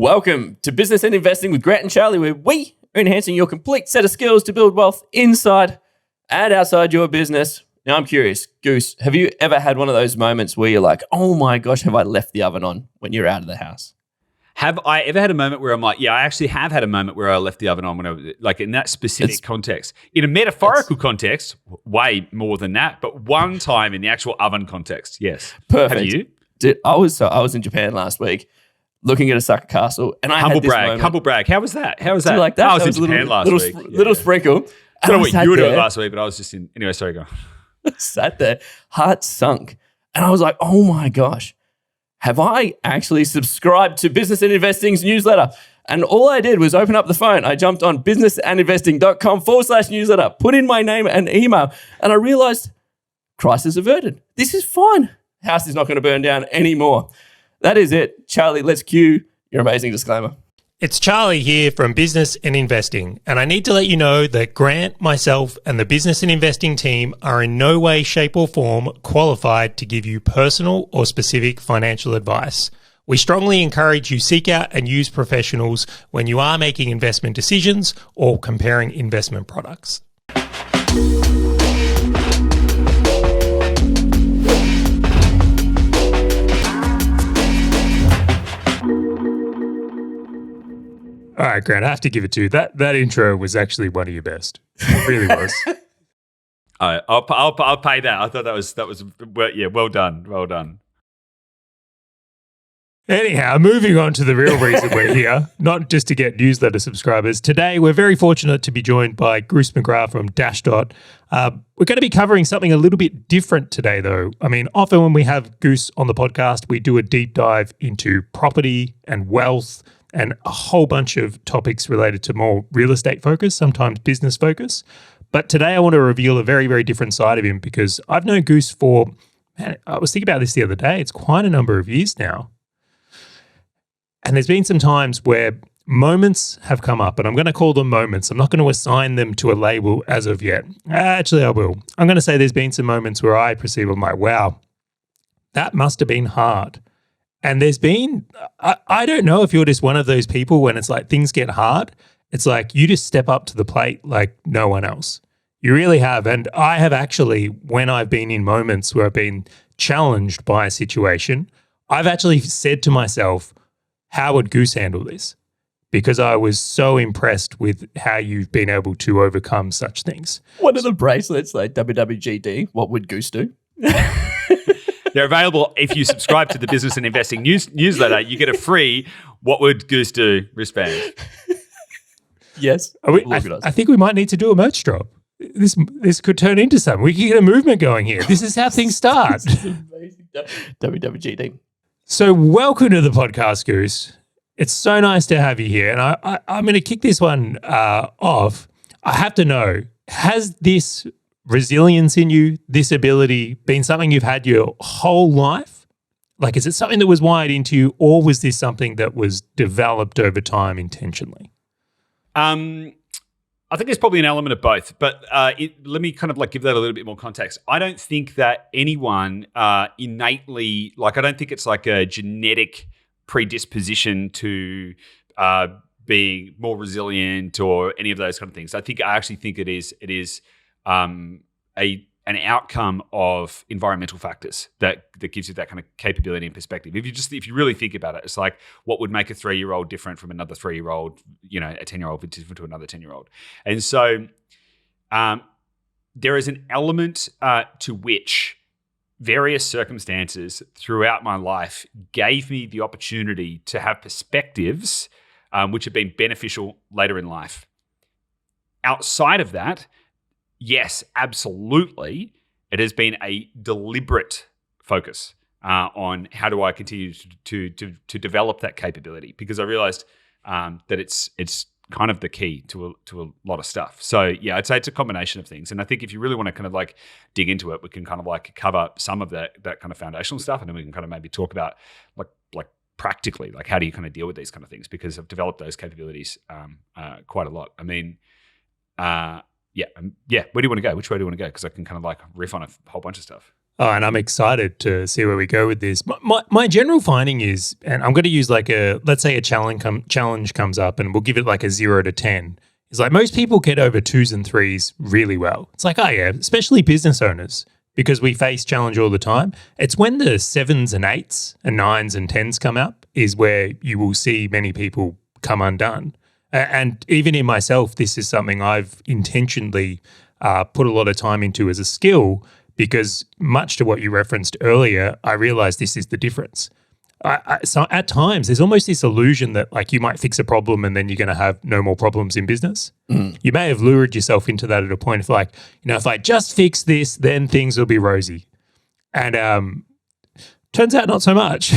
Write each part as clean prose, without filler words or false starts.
Welcome to Business and Investing with Grant and Charlie, where we are enhancing your complete set of skills to build wealth inside and outside your business. Now, I'm curious, Goose, have you ever had one of those moments where you're like, oh my gosh, have I left the oven on when you're out of the house? Have I ever had a moment where I'm like, yeah, I actually have had a moment where I left the oven on when I was, like in that specific context. In a metaphorical context, way more than that, but one time in the actual oven context, yes. Perfect. Have you? Dude, I was in Japan last week looking at a Osaka castle, and I had this moment. Humble brag. How was that? How was that? Do you like that? I was in Japan last week. Little sprinkle. I don't know what you were doing last week, but I was just in. Anyway, sorry, go. Sat there, heart sunk, and I was like, oh my gosh, have I actually subscribed to Business and Investing's newsletter? And all I did was open up the phone. I jumped on businessandinvesting.com/newsletter, put in my name and email, and I realized crisis averted. This is fine. House is not going to burn down anymore. That is it. Charlie, let's cue your amazing disclaimer. It's Charlie here from Business and Investing, and I need to let you know that Grant, myself, and the Business and Investing team are in no way, shape, or form qualified to give you personal or specific financial advice. We strongly encourage you seek out and use professionals when you are making investment decisions or comparing investment products. All right, Grant, I have to give it to you. That intro was actually one of your best. It really was. I'll pay that. I thought that was well done. Well done. Anyhow, moving on to the real reason we're here, not just to get newsletter subscribers. Today, we're very fortunate to be joined by Goose McGrath from Dashdot. We're going to be covering something a little bit different today, though. I mean, often when we have Goose on the podcast, we do a deep dive into property and wealth and a whole bunch of topics related to more real estate focus, sometimes business focus. But today I want to reveal a very, very different side of him because I've known Goose for, man, I was thinking about this the other day, it's quite a number of years now. And there's been some times where moments have come up, and I'm going to call them moments. I'm not going to assign them to a label as of yet. Actually, I will. I'm going to say there's been some moments where I perceive, I'm like, wow, that must have been hard. And there's been, I don't know if you're just one of those people when it's like things get hard, it's like you just step up to the plate like no one else. You really have. And I have actually, when I've been in moments where I've been challenged by a situation, I've actually said to myself, how would Goose handle this? Because I was so impressed with how you've been able to overcome such things. What are the bracelets like WWGD? What would Goose do? They're available if you subscribe to the Business and Investing newsletter. You get a free "What Would Goose Do" wristband. Yes, I think we might need to do a merch drop. This could turn into something. We could get a movement going here. This is how things start. WWGD. So welcome to the podcast, Goose. It's so nice to have you here. And I'm going to kick this one off. I have to know, has this resilience in you, this ability, been something you've had your whole life? Like, is it something that was wired into you, or was this something that was developed over time intentionally? I think there's probably an element of both, but let me kind of like give that a little bit more context. I don't think that anyone innately, like I don't think it's like a genetic predisposition to being more resilient or any of those kind of things. I actually think it is an outcome of environmental factors that gives you that kind of capability and perspective. If you really think about it, it's like what would make a 3-year-old different from another 3-year-old, a 10-year-old different to another 10-year-old. And so there is an element to which various circumstances throughout my life gave me the opportunity to have perspectives which have been beneficial later in life. Outside of that, yes, absolutely, it has been a deliberate focus on how do I continue to develop that capability, because I realized that it's kind of the key to a lot of stuff. So yeah, I'd say it's a combination of things. And I think if you really want to kind of like dig into it, we can kind of like cover some of that kind of foundational stuff, and then we can kind of maybe talk about like practically, like how do you kind of deal with these kind of things, because I've developed those capabilities quite a lot. I mean, where do you want to go? Which way do you want to go? Because I can kind of like riff on a whole bunch of stuff. Oh, and I'm excited to see where we go with this. My general finding is, and I'm going to use like let's say a challenge comes up and we'll give it like a 0 to 10. It's like most people get over 2s and 3s really well. It's like, oh yeah, especially business owners, because we face challenge all the time. It's when the 7s and 8s and 9s and 10s come up is where you will see many people come undone. And even in myself, this is something I've intentionally put a lot of time into as a skill, because much to what you referenced earlier, I realized this is the difference. So at times, there's almost this illusion that like you might fix a problem and then you're going to have no more problems in business. You may have lured yourself into that at a point of like, if I just fix this, then things will be rosy. And turns out not so much.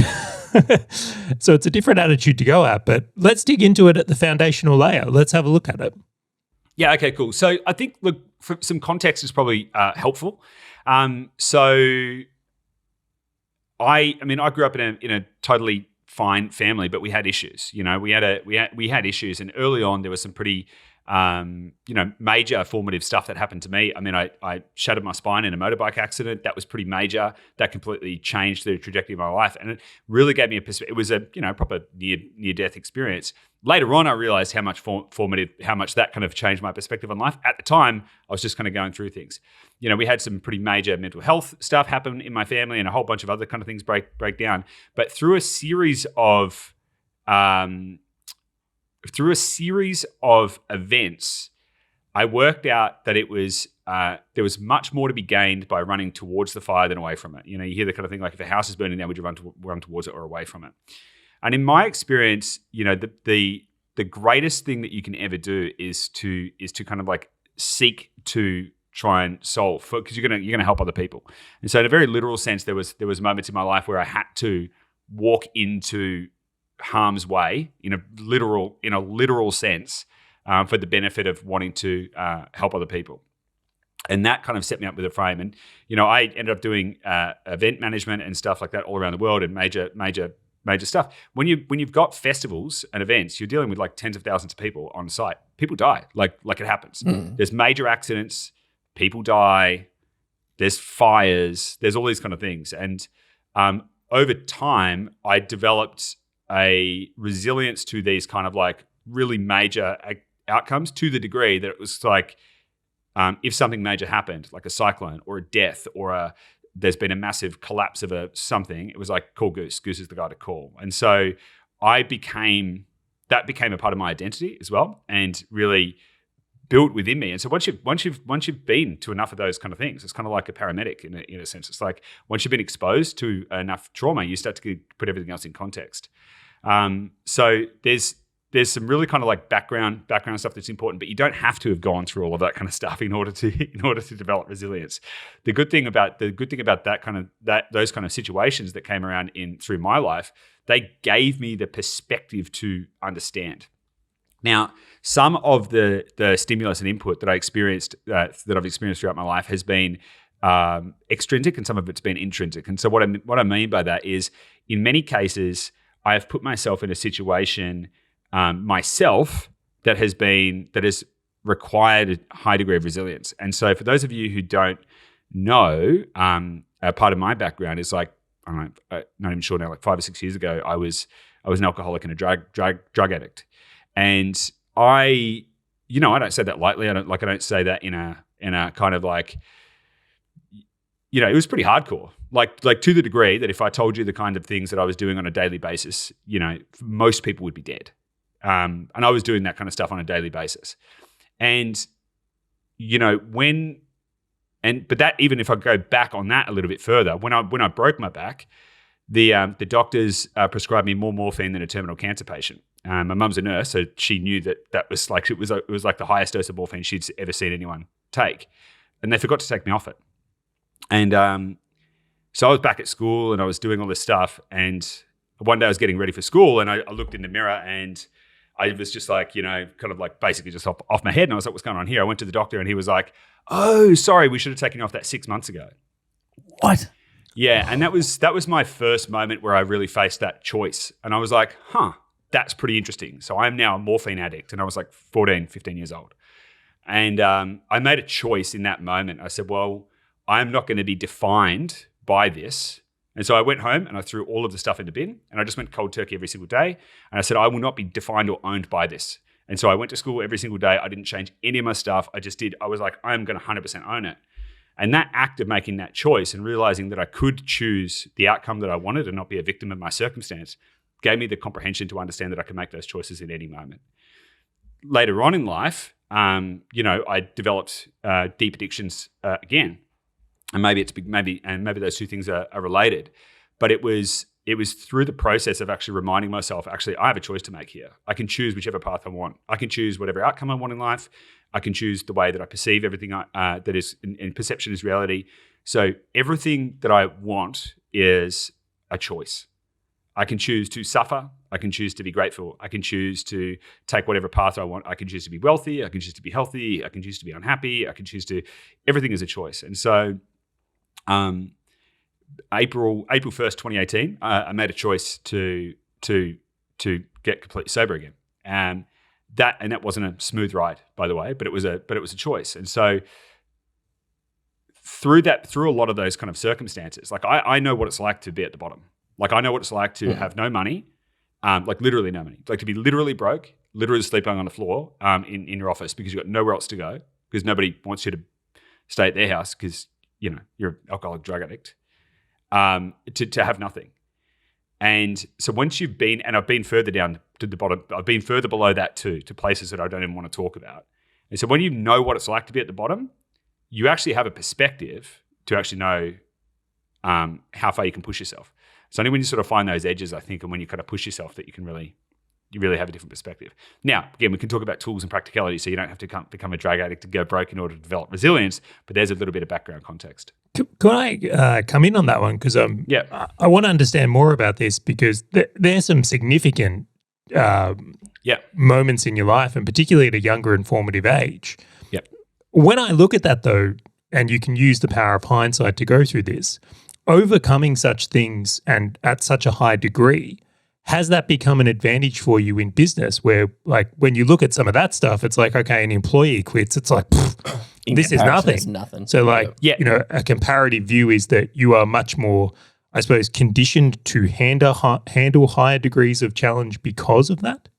So it's a different attitude to go at, but let's dig into it at the foundational layer. Let's have a look at it. Yeah, okay, cool. So I think, look, for some context is probably helpful. So I grew up in a totally fine family, but we had issues. We had issues, and early on there was some pretty major formative stuff that happened to me. I shattered my spine in a motorbike accident. That was pretty major. That completely changed the trajectory of my life, and it really gave me a perspective. It was a proper near death experience. Later on, I realized how much how much that kind of changed my perspective on life. At the time, I was just kind of going through things. We had some pretty major mental health stuff happen in my family, and a whole bunch of other kind of things break down. But through a series of events, I worked out that it was there was much more to be gained by running towards the fire than away from it. You hear the kind of thing like, if a house is burning down, would you run towards it or away from it? And in my experience, the greatest thing that you can ever do is to kind of like seek to try and solve, because you're gonna help other people. And so, in a very literal sense, there was moments in my life where I had to walk into harm's way in a literal sense for the benefit of wanting to help other people. And that kind of set me up with a frame. And I ended up doing event management and stuff like that all around the world, and major stuff. When you've got festivals and events, you're dealing with like tens of thousands of people on site. People die, like it happens. There's major accidents, people die, there's fires, there's all these kind of things. And over time, I developed a resilience to these kind of like really major outcomes, to the degree that it was like, if something major happened, like a cyclone or a death or there's been a massive collapse of something, it was like, call Goose. Goose is the guy to call. And so that became a part of my identity as well, and really built within me. And so once you've been to enough of those kind of things, it's kind of like a paramedic in a sense. It's like once you've been exposed to enough trauma, you start to put everything else in context. So there's some really kind of like background stuff that's important, but you don't have to have gone through all of that kind of stuff in order to develop resilience. The good thing about those kind of situations that came around through my life, they gave me the perspective to understand. Now, some of the stimulus and input that I've experienced throughout my life has been extrinsic, and some of it's been intrinsic. And so what I mean by that is, in many cases, I have put myself in a situation myself that has required a high degree of resilience. And so for those of you who don't know, a part of my background is like, I'm not even sure now, like 5 or 6 years ago, I was an alcoholic and a drug addict. And I don't say that lightly. I don't say that in a kind of like, it was pretty hardcore. Like to the degree that if I told you the kind of things that I was doing on a daily basis, most people would be dead. And I was doing that kind of stuff on a daily basis. And, but that, even if I go back on that a little bit further, when I broke my back, the doctors prescribed me more morphine than a terminal cancer patient. My mum's a nurse, so she knew that was like, it was like the highest dose of morphine she'd ever seen anyone take. And they forgot to take me off it. And so I was back at school and I was doing all this stuff. And one day I was getting ready for school and I looked in the mirror and I was just like, kind of like basically just off my head. And I was like, what's going on here? I went to the doctor and he was like, oh, sorry, we should have taken you off that 6 months ago. What? Yeah. And that was my first moment where I really faced that choice. And I was like, that's pretty interesting. So I'm now a morphine addict. And I was like 14, 15 years old. And I made a choice in that moment. I said, well, I'm not going to be defined by this. And so I went home and I threw all of the stuff in the bin and I just went cold turkey every single day. And I said, I will not be defined or owned by this. And so I went to school every single day. I didn't change any of my stuff. I was like, I'm going to 100% own it. And that act of making that choice and realizing that I could choose the outcome that I wanted and not be a victim of my circumstance gave me the comprehension to understand that I could make those choices in any moment. Later on in life, I developed deep addictions again. And maybe those two things are related, but it was through the process of actually reminding myself, actually, I have a choice to make here. I can choose whichever path I want. I can choose whatever outcome I want in life. I can choose the way that I perceive everything that is in perception is reality. So everything that I want is a choice. I can choose to suffer. I can choose to be grateful. I can choose to take whatever path I want. I can choose to be wealthy. I can choose to be healthy. I can choose to be unhappy. I can choose to, everything is a choice. And so April 1st, 2018, I made a choice to get completely sober again. And that wasn't a smooth ride, by the way, but it was a choice. And so through a lot of those kind of circumstances, like I know what it's like to be at the bottom. Like I know what it's like to have no money, like literally no money, like to be literally broke, literally sleeping on the floor in your office because you've got nowhere else to go because nobody wants you to stay at their house because you're an alcoholic drug addict, to have nothing. And so once you've been, and I've been further down to the bottom, I've been further below that too, to places that I don't even want to talk about. And so when you know what it's like to be at the bottom, you actually have a perspective to actually know how far you can push yourself. It's only when you sort of find those edges, I think, and when you kind of push yourself that you really have a different perspective. Now, again, we can talk about tools and practicality, so you don't have to become a drug addict to go broke in order to develop resilience, but there's a little bit of background context. Can I come in on that one? Because I want to understand more about this because there's some significant moments in your life, and particularly at a younger and formative age. Yep. When I look at that, though, and you can use the power of hindsight to go through this, overcoming such things and at such a high degree, has that become an advantage for you in business where, like, when you look at some of that stuff, it's like, okay, an employee quits, it's like, this is nothing. It's nothing. So, like, a comparative view is that you are much more, I suppose, conditioned to handle higher degrees of challenge because of that?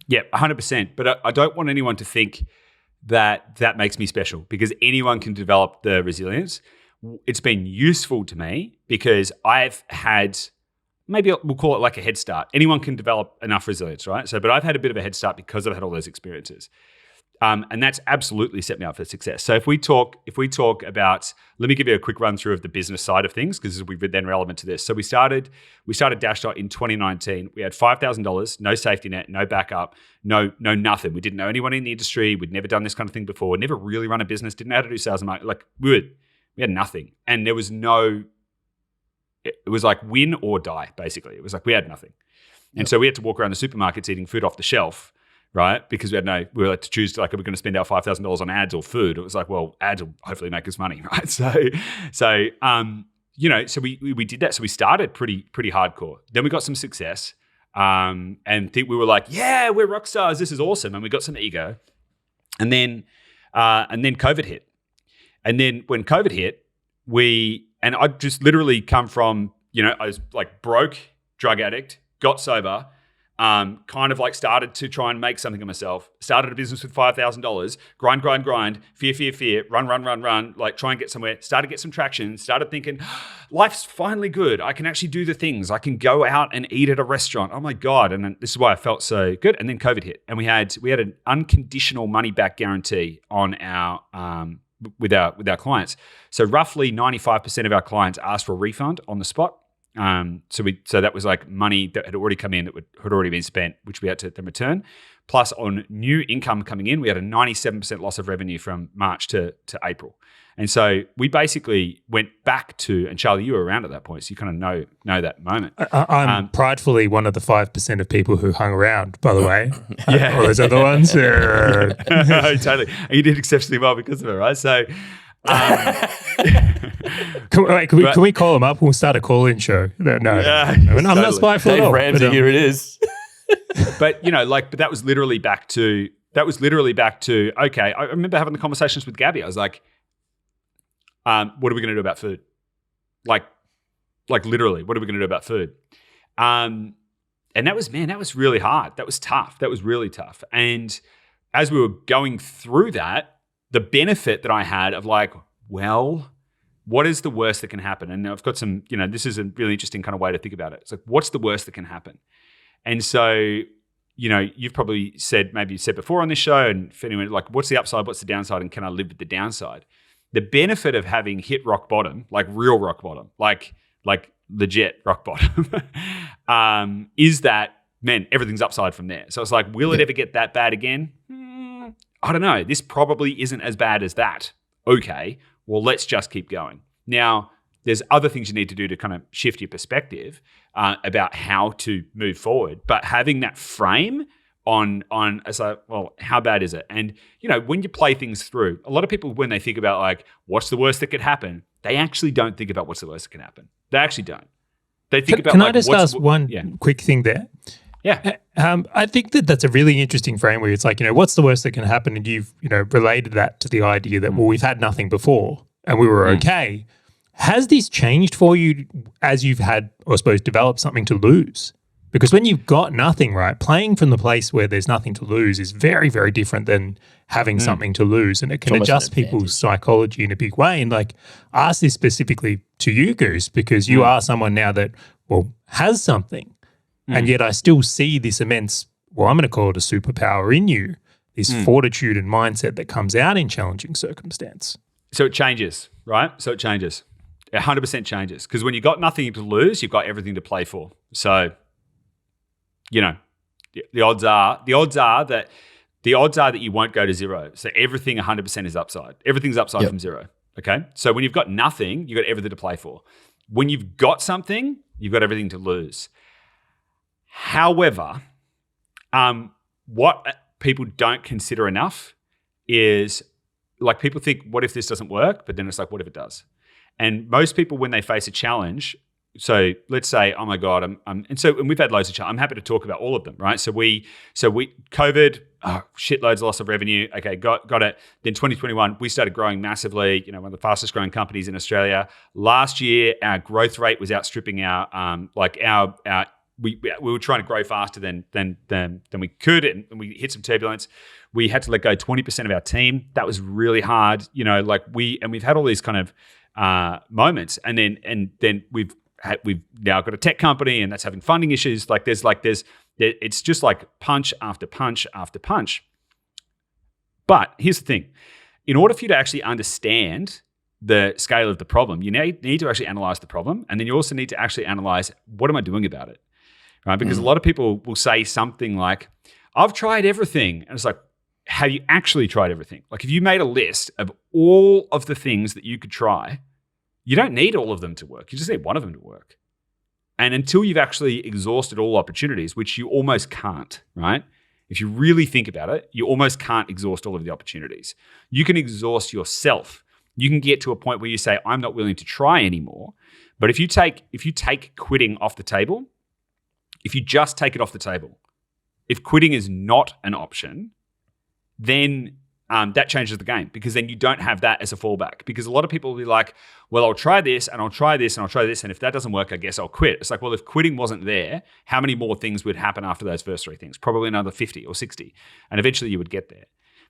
Yeah, 100%. But I don't want anyone to think that makes me special because anyone can develop the resilience. It's been useful to me because I've had, maybe we'll call it like a head start. Anyone can develop enough resilience, right? So, but I've had a bit of a head start because I've had all those experiences. And that's absolutely set me up for success. So if we talk about, let me give you a quick run through of the business side of things because we've then relevant to this. So we started Dashdot in 2019. We had $5,000, no safety net, no backup, no nothing. We didn't know anyone in the industry. We'd never done this kind of thing before. Never really run a business. Didn't know how to do sales and marketing. Like we had nothing, and there was no. It was like win or die, basically. It was like we had nothing, and so we had to walk around the supermarkets eating food off the shelf. Right, because we were like to choose, like, are we going to spend our $5,000 on ads or food? It was like, well, ads will hopefully make us money, right? So we did that. So we started pretty hardcore. Then we got some success, and we were like, yeah, we're rock stars. This is awesome, and we got some ego, and then COVID hit, and then when COVID hit, I just literally come from, I was like broke, drug addict, got sober. Kind of like started to try and make something of myself, started a business with $5,000, grind, fear, run, like try and get somewhere, started to get some traction, started thinking, life's finally good. I can actually do the things. I can go out and eat at a restaurant. Oh my God. And then this is why I felt so good. And then COVID hit and we had an unconditional money back guarantee on our, with our clients. So roughly 95% of our clients asked for a refund on the spot. So that was like money that had already come in that had already been spent, which we had to then return. Plus on new income coming in, we had a 97% loss of revenue from March to April. And so we basically went back to, and Charlie, you were around at that point, so you kind of know that moment. I'm pridefully one of the 5% of people who hung around, by the way. Yeah. All those other ones. Totally. And you did exceptionally well because of it, right? So can we call them up? We'll start a call-in show. No, I'm not spiteful at all. Ramsey, here it is. But but that was literally back to. Okay, I remember having the conversations with Gabby. I was like, "What are we going to do about food? Like, Like literally, what are we going to do about food? And that was really hard. That was tough. That was really tough. And as we were going through that, the benefit that I had of like, well, what is the worst that can happen? And I've got some, this is a really interesting kind of way to think about it. It's like, what's the worst that can happen? And so, you've probably said before on this show, and if anyone, like, what's the upside, what's the downside, and can I live with the downside? The benefit of having hit rock bottom, like real rock bottom, like legit rock bottom, is that, man, everything's upside from there. So it's like, will it ever get that bad again? I don't know. This probably isn't as bad as that. Okay, well, let's just keep going. Now, there's other things you need to do to kind of shift your perspective about how to move forward. But having that frame on it's like, well, how bad is it? And, when you play things through, a lot of people, when they think about like, what's the worst that could happen? They actually don't think about what's the worst that can happen. They actually don't. They think about Can like, I just ask one quick thing there? Yeah. I think that's a really interesting frame where it's like, what's the worst that can happen? And you've, related that to the idea that, well, we've had nothing before and we were okay. Has this changed for you as you've had, I suppose, developed something to lose? Because when you've got nothing, right, playing from the place where there's nothing to lose is very, very different than having something to lose. And it can adjust people's psychology in a big way. And like, ask this specifically to you, Goose, because you are someone now that, well, has something. And yet I still see this immense, well, I'm going to call it a superpower in you, this fortitude and mindset that comes out in challenging circumstance. So it changes, right? So it changes. 100% changes. Because when you've got nothing to lose, you've got everything to play for. So, the odds are that you won't go to zero. So everything 100% is upside. Everything's upside from zero. Okay. So when you've got nothing, you've got everything to play for. When you've got something, you've got everything to lose. However, what people don't consider enough is, like, people think, what if this doesn't work? But then it's like, what if it does? And most people, when they face a challenge, so let's say, oh my God, and we've had loads of challenges. I'm happy to talk about all of them, right? So we COVID, shitloads of loss of revenue. Okay, got it. Then 2021, we started growing massively. One of the fastest growing companies in Australia. Last year, our growth rate was outstripping we were trying to grow faster than we could, and we hit some turbulence. We had to let go 20% of our team. That was really hard. We've had all these kind of moments, and then we've now got a tech company, and that's having funding issues. It's just like punch after punch after punch. But here's the thing: in order for you to actually understand the scale of the problem, you need to actually analyze the problem, and then you also need to actually analyze, what am I doing about it? Right? Because a lot of people will say something like, I've tried everything. And it's like, have you actually tried everything? Like, if you made a list of all of the things that you could try, you don't need all of them to work. You just need one of them to work. And until you've actually exhausted all opportunities, which you almost can't, right? If you really think about it, you almost can't exhaust all of the opportunities. You can exhaust yourself. You can get to a point where you say, I'm not willing to try anymore. But if you take quitting off the table, if you just take it off the table, if quitting is not an option, then that changes the game, because then you don't have that as a fallback. Because a lot of people will be like, well, I'll try this and I'll try this and I'll try this. And if that doesn't work, I guess I'll quit. It's like, well, if quitting wasn't there, how many more things would happen after those first three things? Probably another 50 or 60. And eventually you would get there.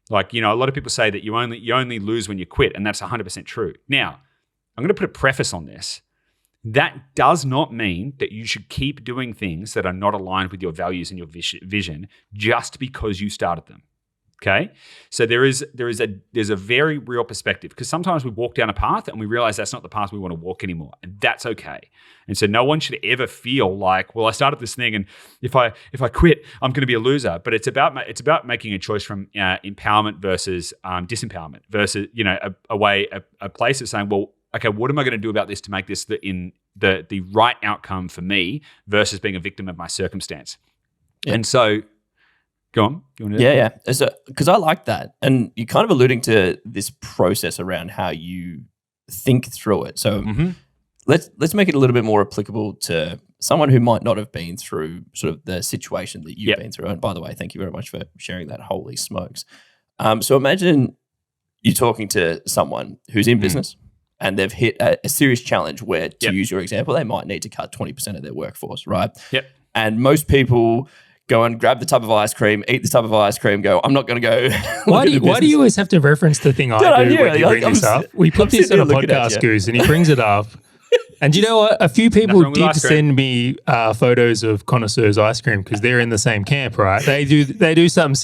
Like, a lot of people say that you only lose when you quit. And that's 100% true. Now, I'm going to put a preface on this. That does not mean that you should keep doing things that are not aligned with your values and your vision just because you started them. Okay, so there's a very real perspective, because sometimes we walk down a path and we realize that's not the path we want to walk anymore, and that's okay. And so no one should ever feel like, well, I started this thing, and if I quit, I'm going to be a loser. But it's about making a choice from empowerment versus disempowerment, versus a place of saying, well, okay, what am I going to do about this to make this the right outcome for me, versus being a victim of my circumstance. Yeah. And so, go on. You want to yeah. Because I like that. And you're kind of alluding to this process around how you think through it. So let's make it a little bit more applicable to someone who might not have been through sort of the situation that you've been through. And by the way, thank you very much for sharing that. Holy smokes. So imagine you're talking to someone who's in business, and they've hit a serious challenge where, to use your example, they might need to cut 20% of their workforce, right? Yep. And most people go and grab the tub of ice cream, eat the tub of ice cream, go, I'm not going to go. Why do you always have to reference the thing I do when you bring this up? We put this on a podcast, Goose, and he brings it up. And you know what? A few people did send me photos of Connoisseur's ice cream because they're in the same camp, right? They do something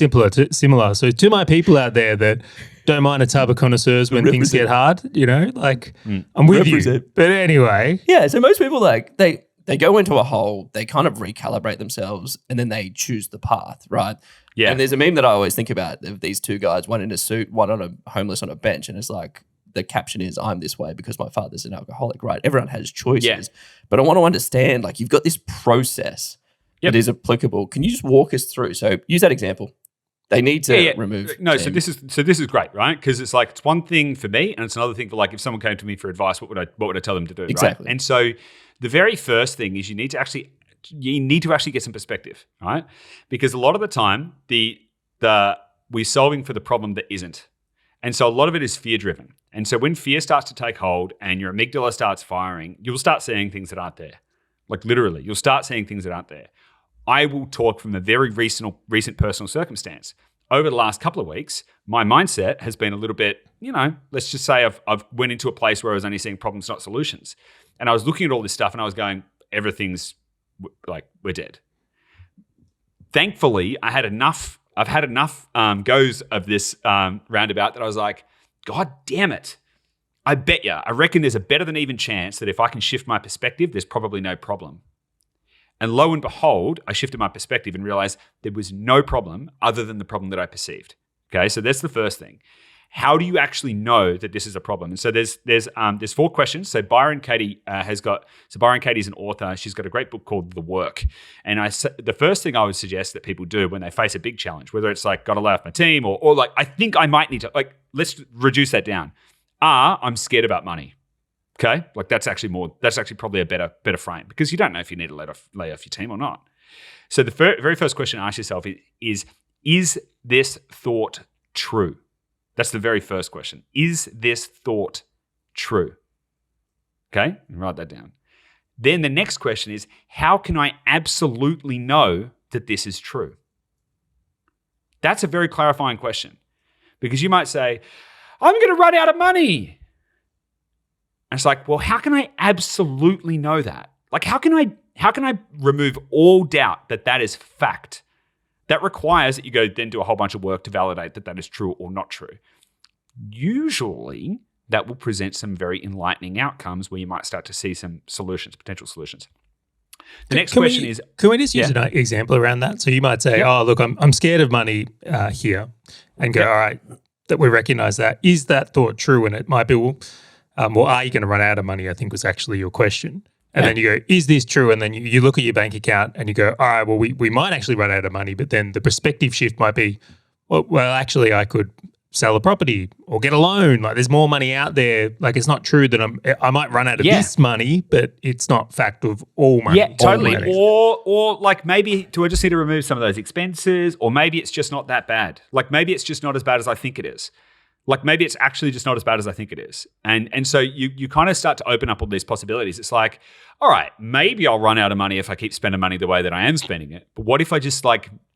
similar. So to my people out there that don't mind a tub of Connoisseurs when things get hard, I'm with you. But anyway. Yeah, so most people they go into a hole, they kind of recalibrate themselves, and then they choose the path, right? Yeah. And there's a meme that I always think about of these two guys, one in a suit, one on a homeless on a bench, and it's like, the caption is, I'm this way because my father's an alcoholic, right? Everyone has choices. But I want to understand, you've got this process that is applicable. Can you just walk us through? So use that example. They need to remove. No, so this is great, right? Because it's one thing for me, and it's another thing for if someone came to me for advice, what would I tell them to do? Exactly. Right? And so the very first thing is you need to actually get some perspective, right? Because a lot of the time we're solving for the problem that isn't. And so a lot of it is fear driven. And so when fear starts to take hold and your amygdala starts firing, you'll start seeing things that aren't there. Literally, you'll start seeing things that aren't there. I will talk from a very recent personal circumstance. Over the last couple of weeks, my mindset has been a little bit, let's just say I've went into a place where I was only seeing problems, not solutions. And I was looking at all this stuff and I was going, everything's we're dead. Thankfully, I've had enough goes of this roundabout that I was like, God damn it. I reckon there's a better than even chance that if I can shift my perspective, there's probably no problem. And lo and behold, I shifted my perspective and realized there was no problem other than the problem that I perceived. Okay, so that's the first thing. How do you actually know that this is a problem? And so there's 4 questions. So Byron Katie Byron Katie's an author. She's got a great book called The Work. And the first thing I would suggest that people do when they face a big challenge, whether it's got to lay off my team or I think I might need to, let's reduce that down. I'm scared about money. Okay, that's actually probably a better frame because you don't know if you need to lay off your team or not. So the very first question to ask yourself is this thought true? That's the very first question. Is this thought true? Okay, write that down. Then the next question is, how can I absolutely know that this is true? That's a very clarifying question because you might say, I'm going to run out of money. And it's well, how can I absolutely know that? How can I remove all doubt that is fact? That requires that you go then do a whole bunch of work to validate that is true or not true. Usually, that will present some very enlightening outcomes where you might start to see some potential solutions. The next question is... Can we just use an example around that? So you might say, oh, look, I'm scared of money here, and go, all right, that we recognize that. Is that thought true? And it might be, well, are you going to run out of money, I think was actually your question. And then you go, is this true? And then you look at your bank account and you go, all right, well, we might actually run out of money. But then the perspective shift might be, well, actually, I could sell a property or get a loan. There's more money out there. It's not true that I might run out of this money, but it's not fact of all money. Yeah, totally. Or maybe do I just need to remove some of those expenses? Or maybe it's just not that bad. Maybe it's just not as bad as I think it is. Maybe it's actually just not as bad as I think it is. And so you kind of start to open up all these possibilities. It's all right, maybe I'll run out of money if I keep spending money the way that I am spending it. But what if I just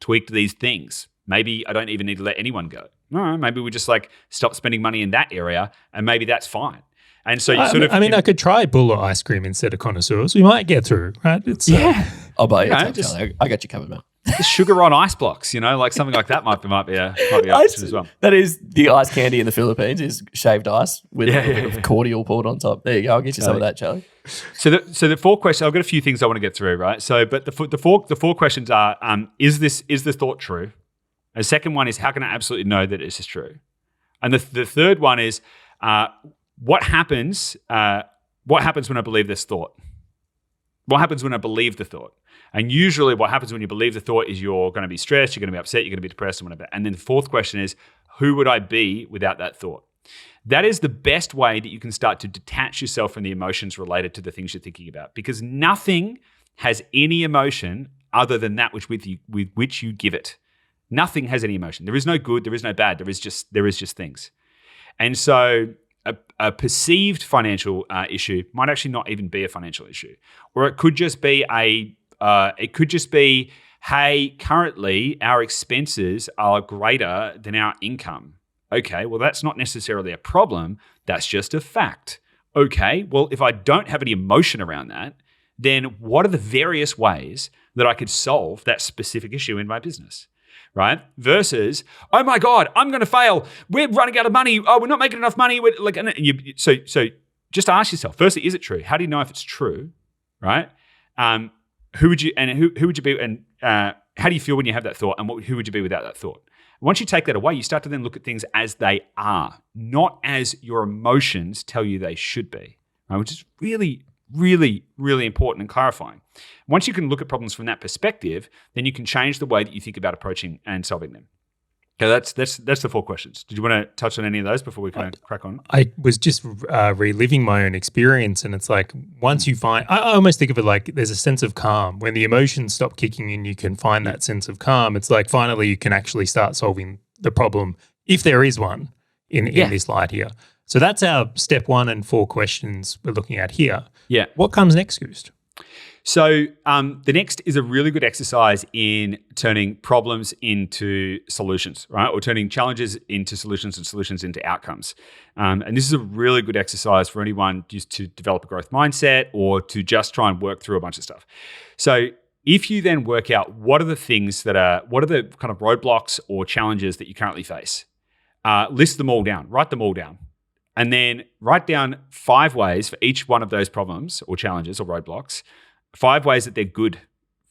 tweaked these things? Maybe I don't even need to let anyone go. No, maybe we just stop spending money in that area and maybe that's fine. And so you sort of... I could try Buller ice cream instead of Connoisseurs. We might get through, right? I'll buy you Charlie. I got you covered, man. Sugar on ice blocks, something like that might be an option as well. That is the ice candy in the Philippines is shaved ice with a bit of cordial poured on top. There you go. I'll get you some of that, Charlie. So the 4 questions, I've got a few things I want to get through, right? So, but the four questions are: is this thought true? The second one is, how can I absolutely know that this is true? And the third one is, what happens when I believe this thought? What happens when I believe the thought? And usually what happens when you believe the thought is you're going to be stressed, you're going to be upset, you're going to be depressed, and whatever. And then the fourth question is, who would I be without that thought? That is the best way that you can start to detach yourself from the emotions related to the things you're thinking about, because nothing has any emotion other than that with which you give it. Nothing has any emotion. There is no good, there is no bad, there is just things. And so a perceived financial issue might actually not even be a financial issue, or it could just be hey, currently our expenses are greater than our income. Okay, well, that's not necessarily a problem. That's just a fact. Okay, well, if I don't have any emotion around that, then what are the various ways that I could solve that specific issue in my business, right? Versus, oh my God, I'm going to fail. We're running out of money. Oh, we're not making enough money. So just ask yourself, firstly, is it true? How do you know if it's true, right? Who would you be, and how do you feel when you have that thought, and who would you be without that thought? Once you take that away, you start to then look at things as they are, not as your emotions tell you they should be, right? Which is really, really, really important and clarifying. Once you can look at problems from that perspective, then you can change the way that you think about approaching and solving them. Okay, that's the 4 questions. Did you want to touch on any of those before we kind of crack on? I was just reliving my own experience, and it's like once you find, I almost think of it like there's a sense of calm. When the emotions stop kicking in, you can find that sense of calm. It's like finally you can actually start solving the problem, if there is one, in this light here. So that's our step 1 and 4 questions we're looking at here. Yeah. What comes next, Goose? So the next is a really good exercise in turning problems into solutions, right? Or turning challenges into solutions and solutions into outcomes. And this is a really good exercise for anyone just to develop a growth mindset or to just try and work through a bunch of stuff. So if you then work out what are the kind of roadblocks or challenges that you currently face, list them all down, write them all down. And then write down 5 ways for each one of those problems or challenges or roadblocks, 5 ways that they're good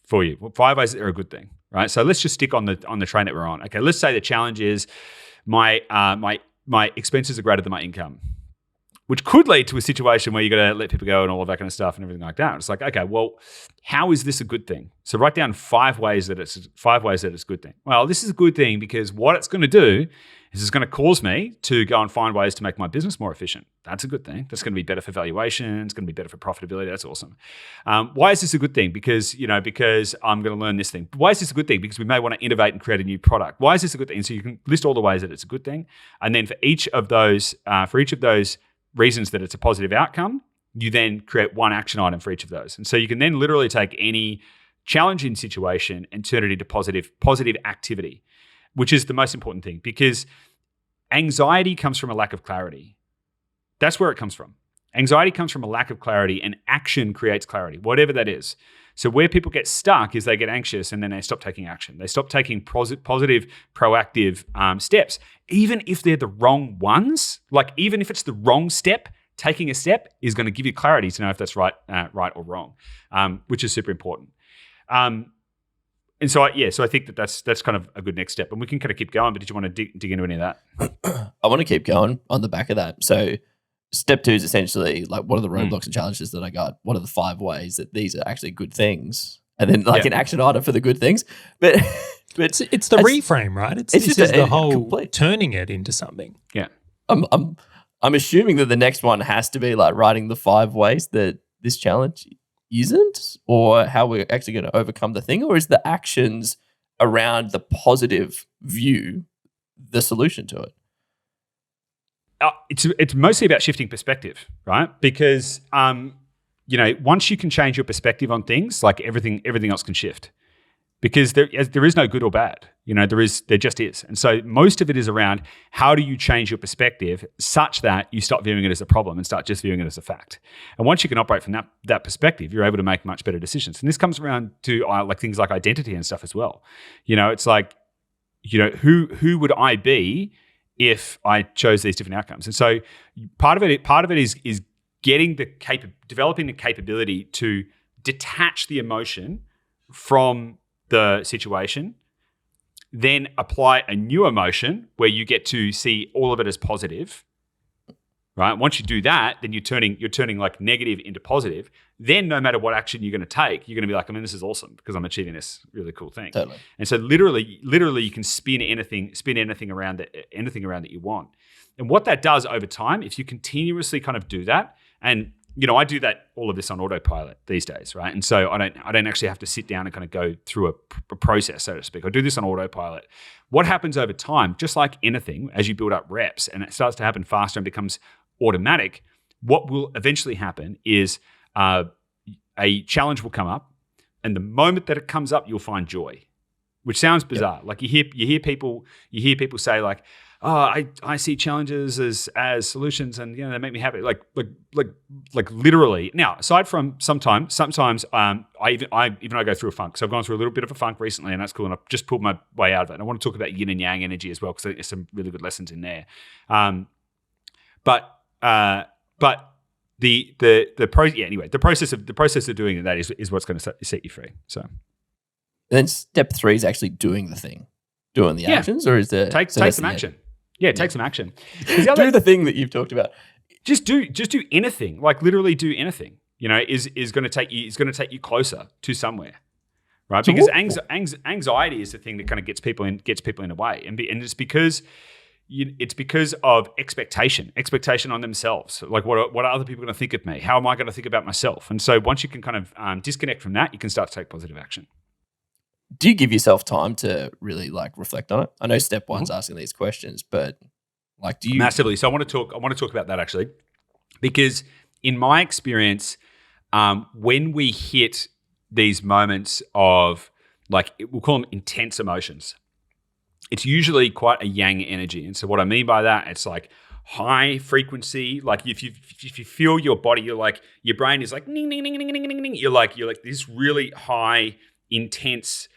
for you, 5 ways that they're a good thing, right? So let's just stick on the train that we're on. Okay, let's say the challenge is my expenses are greater than my income, which could lead to a situation where you're going to let people go and all of that kind of stuff and everything like that. It's like, okay, well, how is this a good thing? So write down 5 ways that it's a good thing. Well, this is a good thing because what it's going to do is it's going to cause me to go and find ways to make my business more efficient. That's a good thing. That's going to be better for valuation. It's going to be better for profitability. That's awesome. Why is this a good thing? Because I'm going to learn this thing. Why is this a good thing? Because we may want to innovate and create a new product. Why is this a good thing? So you can list all the ways that it's a good thing. And then for each of those reasons that it's a positive outcome, you then create one action item for each of those. And so you can then literally take any challenging situation and turn it into positive activity, which is the most important thing, because anxiety comes from a lack of clarity. That's where it comes from. Anxiety comes from a lack of clarity, and action creates clarity, whatever that is. So where people get stuck is they get anxious and then they stop taking action. They stop taking positive, proactive steps, even if they're the wrong ones. Like even if it's the wrong step, taking a step is going to give you clarity to know if that's right or wrong, which is super important. And so I think that's kind of a good next step. And we can kind of keep going, but did you want to dig into any of that? I want to keep going on the back of that. So step 2 is essentially like, what are the roadblocks and challenges that I got? What are the 5 ways that these are actually good things? And then an action item for the good things. But it's the reframe, right? It's just the whole complete turning it into something. Yeah. I'm assuming that the next one has to be like writing the 5 ways that this challenge isn't, or how we're actually going to overcome the thing, or is the actions around the positive view the solution to it? It's mostly about shifting perspective, right? Because once you can change your perspective on things, like everything else can shift. Because there is no good or bad, there just is. And so most of it is around how do you change your perspective such that you stop viewing it as a problem and start just viewing it as a fact. And once you can operate from that perspective, you're able to make much better decisions. And this comes around to like things like identity and stuff as well. It's like, who would I be if I chose these different outcomes? And so part of it is developing the capability to detach the emotion from the situation, then apply a new emotion where you get to see all of it as positive, right? Once you do that, then you're turning like negative into positive. Then no matter what action you're going to take, you're going to be like, this is awesome because I'm achieving this really cool thing. Totally. And so literally you can spin anything around that you want. And what that does over time, if you continuously kind of do that, and I do all of this on autopilot these days, right? And so I don't actually have to sit down and kind of go through a process, so to speak. I do this on autopilot. What happens over time, just like anything, as you build up reps and it starts to happen faster and becomes automatic, what will eventually happen is a challenge will come up, and the moment that it comes up, you'll find joy, which sounds bizarre. Yep. Like you hear people say like, "Oh, I see challenges as solutions, and they make me happy." Like literally. Now, aside from sometimes I go through a funk. So I've gone through a little bit of a funk recently, and that's cool. And I've just pulled my way out of it. And I want to talk about yin and yang energy as well, because I think there's some really good lessons in there. But the process of doing that is what's going to set you free. So. And then step 3 is actually doing the thing, doing the actions, or is there take some action? Yeah, take some action. Do the thing that you've talked about. Just do anything. Like literally do anything. Is going to take you closer to somewhere, right? Because anxiety is the thing that kind of gets people in the way, and it's because of expectation on themselves. Like what are other people going to think of me? How am I going to think about myself? And so once you can kind of disconnect from that, you can start to take positive action. Do you give yourself time to really like reflect on it? I know step 1's asking these questions, but like, do you massively? So I want to talk about that actually, because in my experience, when we hit these moments of like, we'll call them intense emotions, it's usually quite a yang energy. And so what I mean by that, it's like high frequency. Like if you feel your body, you're like, your brain is like, ning, ning, ning, ning, ning, ning, ning. You're like this really high, intense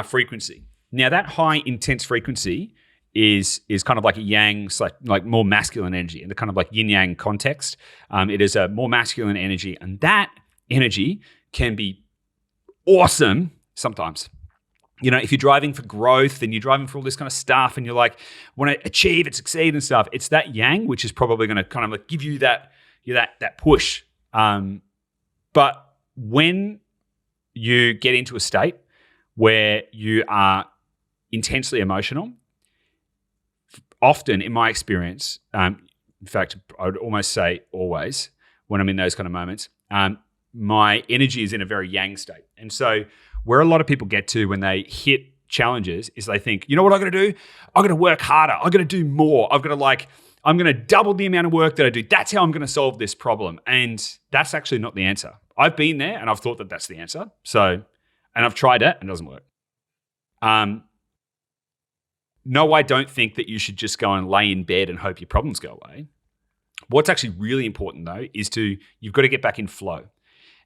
frequency. Now that high intense frequency is kind of like a yang, like more masculine energy in the kind of like yin yang context. It is a more masculine energy, and that energy can be awesome sometimes. If you're driving for growth and you're driving for all this kind of stuff, and you're like want to achieve and succeed and stuff, it's that yang which is probably going to kind of like give you that push. But when you get into a state where you are intensely emotional, often in my experience, in fact, I would almost say always when I'm in those kind of moments, my energy is in a very yang state. And so where a lot of people get to when they hit challenges is they think, you know what I'm going to do? I'm going to work harder. I'm going to do more. I'm going to double the amount of work that I do. That's how I'm going to solve this problem. And that's actually not the answer. I've been there and I've thought that that's the answer. And I've tried it and it doesn't work. No, I don't think that you should just go and lay in bed and hope your problems go away. What's actually really important though is you've got to get back in flow.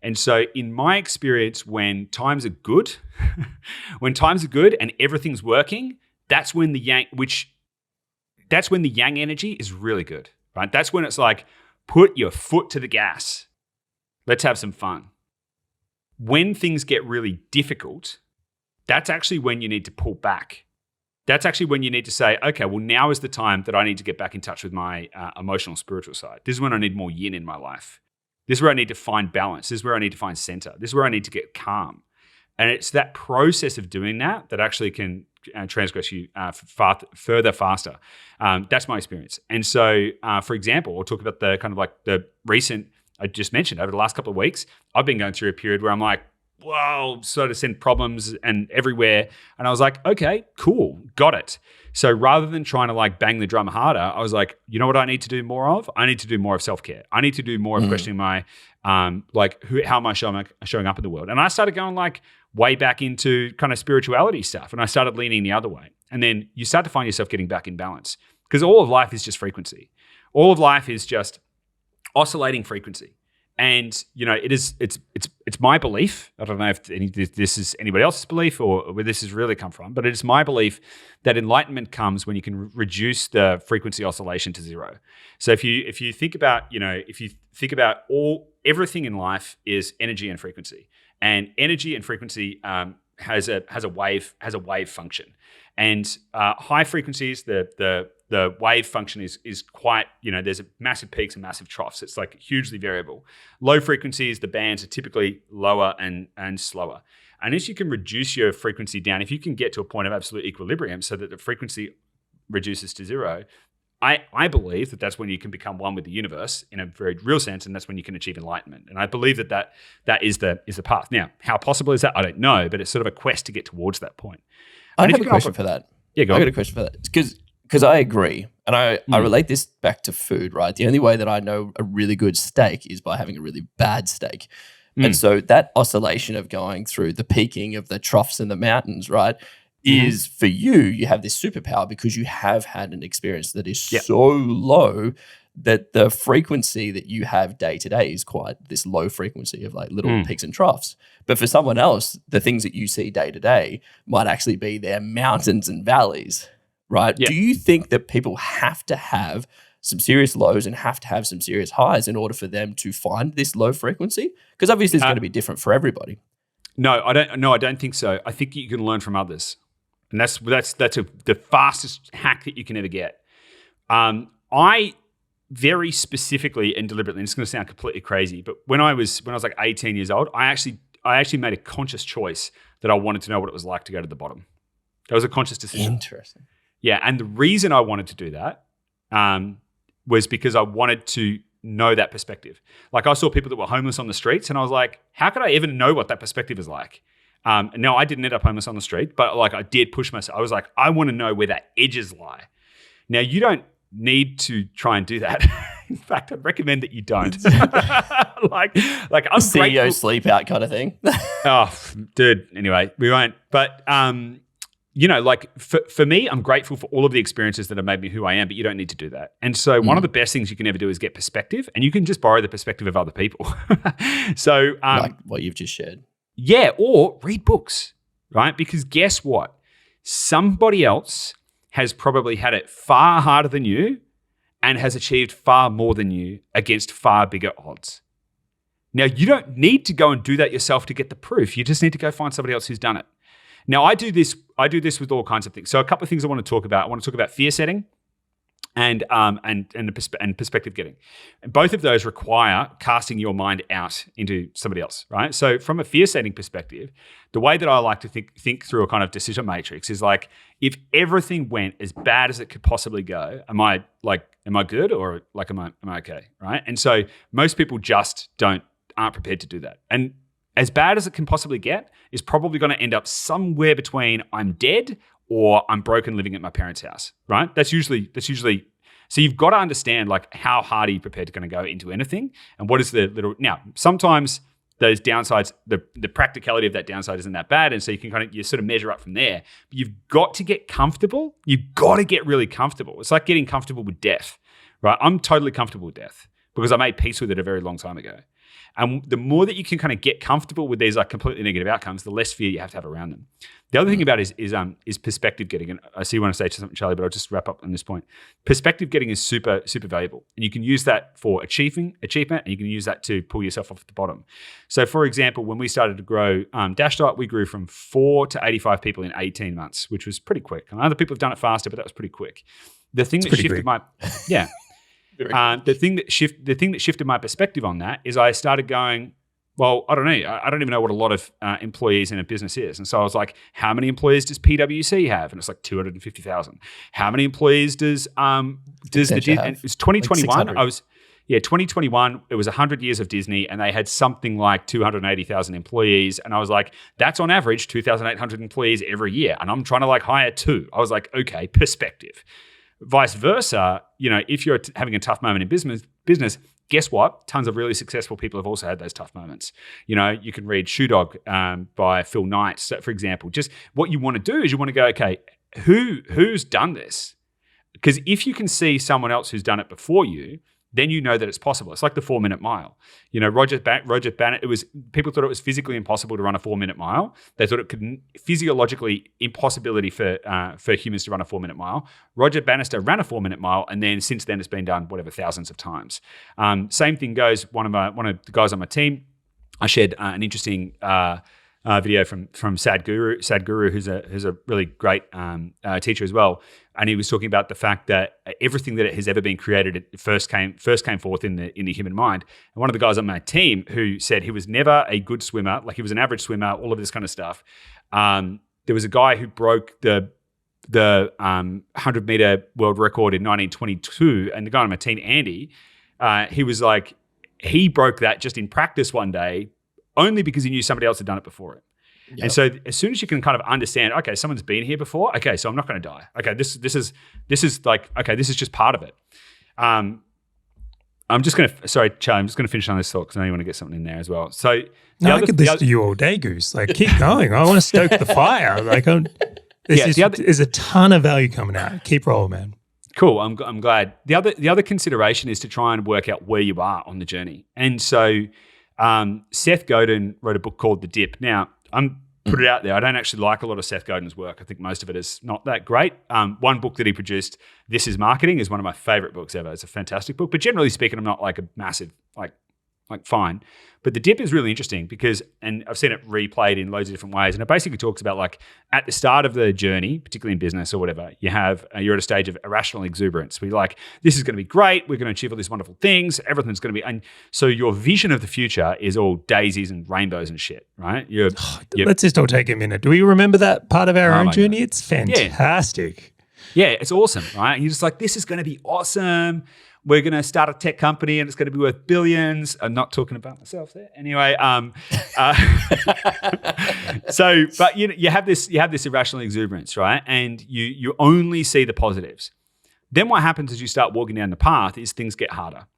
And so in my experience, when times are good, and everything's working, that's when the yang energy is really good, right? That's when it's like, put your foot to the gas. Let's have some fun. When things get really difficult, that's actually when you need to pull back. That's actually when you need to say, okay, well, now is the time that I need to get back in touch with my emotional, spiritual side. This is when I need more yin in my life. This is where I need to find balance. This is where I need to find center. This is where I need to get calm. And it's that process of doing that actually can transgress you faster. That's my experience. And so, for example, we'll talk about the kind of like the recent, I just mentioned over the last couple of weeks, I've been going through a period where I'm like, whoa, sort of send problems and everywhere. And I was like, okay, cool, got it. So rather than trying to like bang the drum harder, I was like, you know what I need to do more of? I need to do more of self-care. I need to do more of questioning my, how am I showing up in the world? And I started going like way back into kind of spirituality stuff. And I started leaning the other way. And then you start to find yourself getting back in balance, because all of life is just frequency. All of life is just oscillating frequency. And it's my belief. I don't know if this is anybody else's belief or where this has really come from, but it's my belief that enlightenment comes when you can reduce the frequency oscillation to zero. So if you think about everything in life is energy and frequency, and energy and frequency has a wave function, and high frequencies the wave function is quite, there's massive peaks and massive troughs. It's like hugely variable. Low frequencies, the bands are typically lower and slower. And as you can reduce your frequency down, if you can get to a point of absolute equilibrium so that the frequency reduces to zero, I believe that that's when you can become one with the universe in a very real sense, and that's when you can achieve enlightenment. And I believe that is the path. Now, how possible is that? I don't know, but it's sort of a quest to get towards that point. I have a question for that. Yeah, go on. I got a question for that. Because because I agree. And I relate this back to food, right? The only way that I know a really good steak is by having a really bad steak. And so that oscillation of going through the peaking of the troughs in the mountains, right, is for you have this superpower because you have had an experience that is so low that the frequency that you have day to day is quite this low frequency of like little peaks and troughs. But for someone else, the things that you see day to day might actually be their mountains and valleys, right? Yeah. Do you think that people have to have some serious lows and have to have some serious highs in order for them to find this low frequency? Because obviously it's going to be different for everybody. No, I don't. No, I don't think so. I think you can learn from others, and that's the fastest hack that you can ever get. I very specifically and deliberately, and it's going to sound completely crazy, but when I was like 18 years old, I actually made a conscious choice that I wanted to know what it was like to go to the bottom. That was a conscious decision. Interesting. Yeah, and the reason I wanted to do that was because I wanted to know that perspective. Like I saw people that were homeless on the streets and I was like, how could I even know what that perspective is like? No, I didn't end up homeless on the street, but like I did push myself. I was like, I want to know where that edges lie. Now you don't need to try and do that. In fact, I'd recommend that you don't. like I'm CEO grateful. sleep out kind of thing. Oh, dude. Anyway, we won't. But like for me, I'm grateful for all of the experiences that have made me who I am, but you don't need to do that. And so one of the best things you can ever do is get perspective, and you can just borrow the perspective of other people. So like what you've just shared. Yeah, or read books, right? Because guess what? Somebody else has probably had it far harder than you and has achieved far more than you against far bigger odds. Now, you don't need to go and do that yourself to get the proof. You just need to go find somebody else who's done it. Now, I do this with all kinds of things. So a couple of things I want to talk about. I want to talk about fear setting and perspective getting. And both of those require casting your mind out into somebody else, right? So from a fear setting perspective, the way that I like to think through a kind of decision matrix is like, if everything went as bad as it could possibly go, am I good or like am I okay, right? And so most people just aren't prepared to do that. And as bad as it can possibly get is probably going to end up somewhere between I'm dead or I'm broken living at my parents' house, right? That's usually. So you've got to understand like how hard are you prepared to going to go into anything, and what is the little. Now sometimes those downsides, the practicality of that downside isn't that bad, and so you sort of measure up from there. But you've got to get comfortable. You've got to get really comfortable. It's like getting comfortable with death, right? I'm totally comfortable with death because I made peace with it a very long time ago. And the more that you can kind of get comfortable with these like completely negative outcomes, the less fear you have to have around them. The other thing about it is perspective getting. And I see you want to say something, Charlie, but I'll just wrap up on this point. Perspective getting is super, super valuable. And you can use that for achievement, and you can use that to pull yourself off the bottom. So for example, when we started to grow Dashdot, we grew from 4 to 85 people in 18 months, which was pretty quick. And other people have done it faster, but that was pretty quick. The thing that shifted the thing that shifted my perspective on that is I started going, well, I don't know. I don't even know what a lot of employees in a business is. And so I was like, how many employees does PwC have? And it's like 250,000. How many employees does and it was 2021. Like 2021, it was 100 years of Disney and they had something like 280,000 employees. And I was like, that's on average 2,800 employees every year. And I'm trying to like hire 2. I was like, okay, perspective. Vice versa, if you're having a tough moment in business, guess what? Tons of really successful people have also had those tough moments. You can read Shoe Dog by Phil Knight, for example. Just what you want to do is you want to go, okay, who's done this? Because if you can see someone else who's done it before you, then you know that it's possible. It's like the 4-minute mile. Roger Bannister, people thought it was physically impossible to run a 4-minute mile. They thought it could physiologically impossibility for humans to run a 4-minute mile. Roger Bannister ran a 4-minute mile, and then since then it's been done thousands of times. Same thing goes. One of the guys on my team, I shared an interesting video from Sad Guru, who's a really great teacher as well, and he was talking about the fact that everything that has ever been created first came forth in the human mind. And one of the guys on my team who said he was never a good swimmer, like he was an average swimmer, all of this kind of stuff. There was a guy who broke the 100-meter world record in 1922, and the guy on my team, Andy, he was like, he broke that just in practice one day, only because he knew somebody else had done it before him. Yep. And so as soon as you can kind of understand, okay, someone's been here before. Okay, so I'm not going to die. Okay, this is like, okay, this is just part of it. I'm just going to, sorry, Charlie, I'm just going to finish on this thought because I know you want to get something in there as well. So I could listen to you all day, Goose. Like, keep going. I want to stoke the fire. Like, there's a ton of value coming out. Keep rolling, man. Cool. I'm glad. The other consideration is to try and work out where you are on the journey. And so Seth Godin wrote a book called The Dip. Now, I'm put it out there. I don't actually like a lot of Seth Godin's work. I think most of it is not that great. One book that he produced, This Is Marketing, is one of my favorite books ever. It's a fantastic book. But generally speaking, I'm not like a massive, like fine. But The Dip is really interesting because, and I've seen it replayed in loads of different ways, and it basically talks about like at the start of the journey, particularly in business or whatever, you're at a stage of irrational exuberance where you're like, this is going to be great, we're going to achieve all these wonderful things, everything's going to be, and so your vision of the future is all daisies and rainbows and shit, right? Let's just all take a minute. Do we remember that part of our own journey? God. It's fantastic. Yeah, it's awesome, right? And you're just like, this is going to be awesome. We're going to start a tech company and it's going to be worth billions. I'm not talking about myself there. Anyway, but you have this irrational exuberance, right? And you only see the positives. Then what happens as you start walking down the path is things get harder.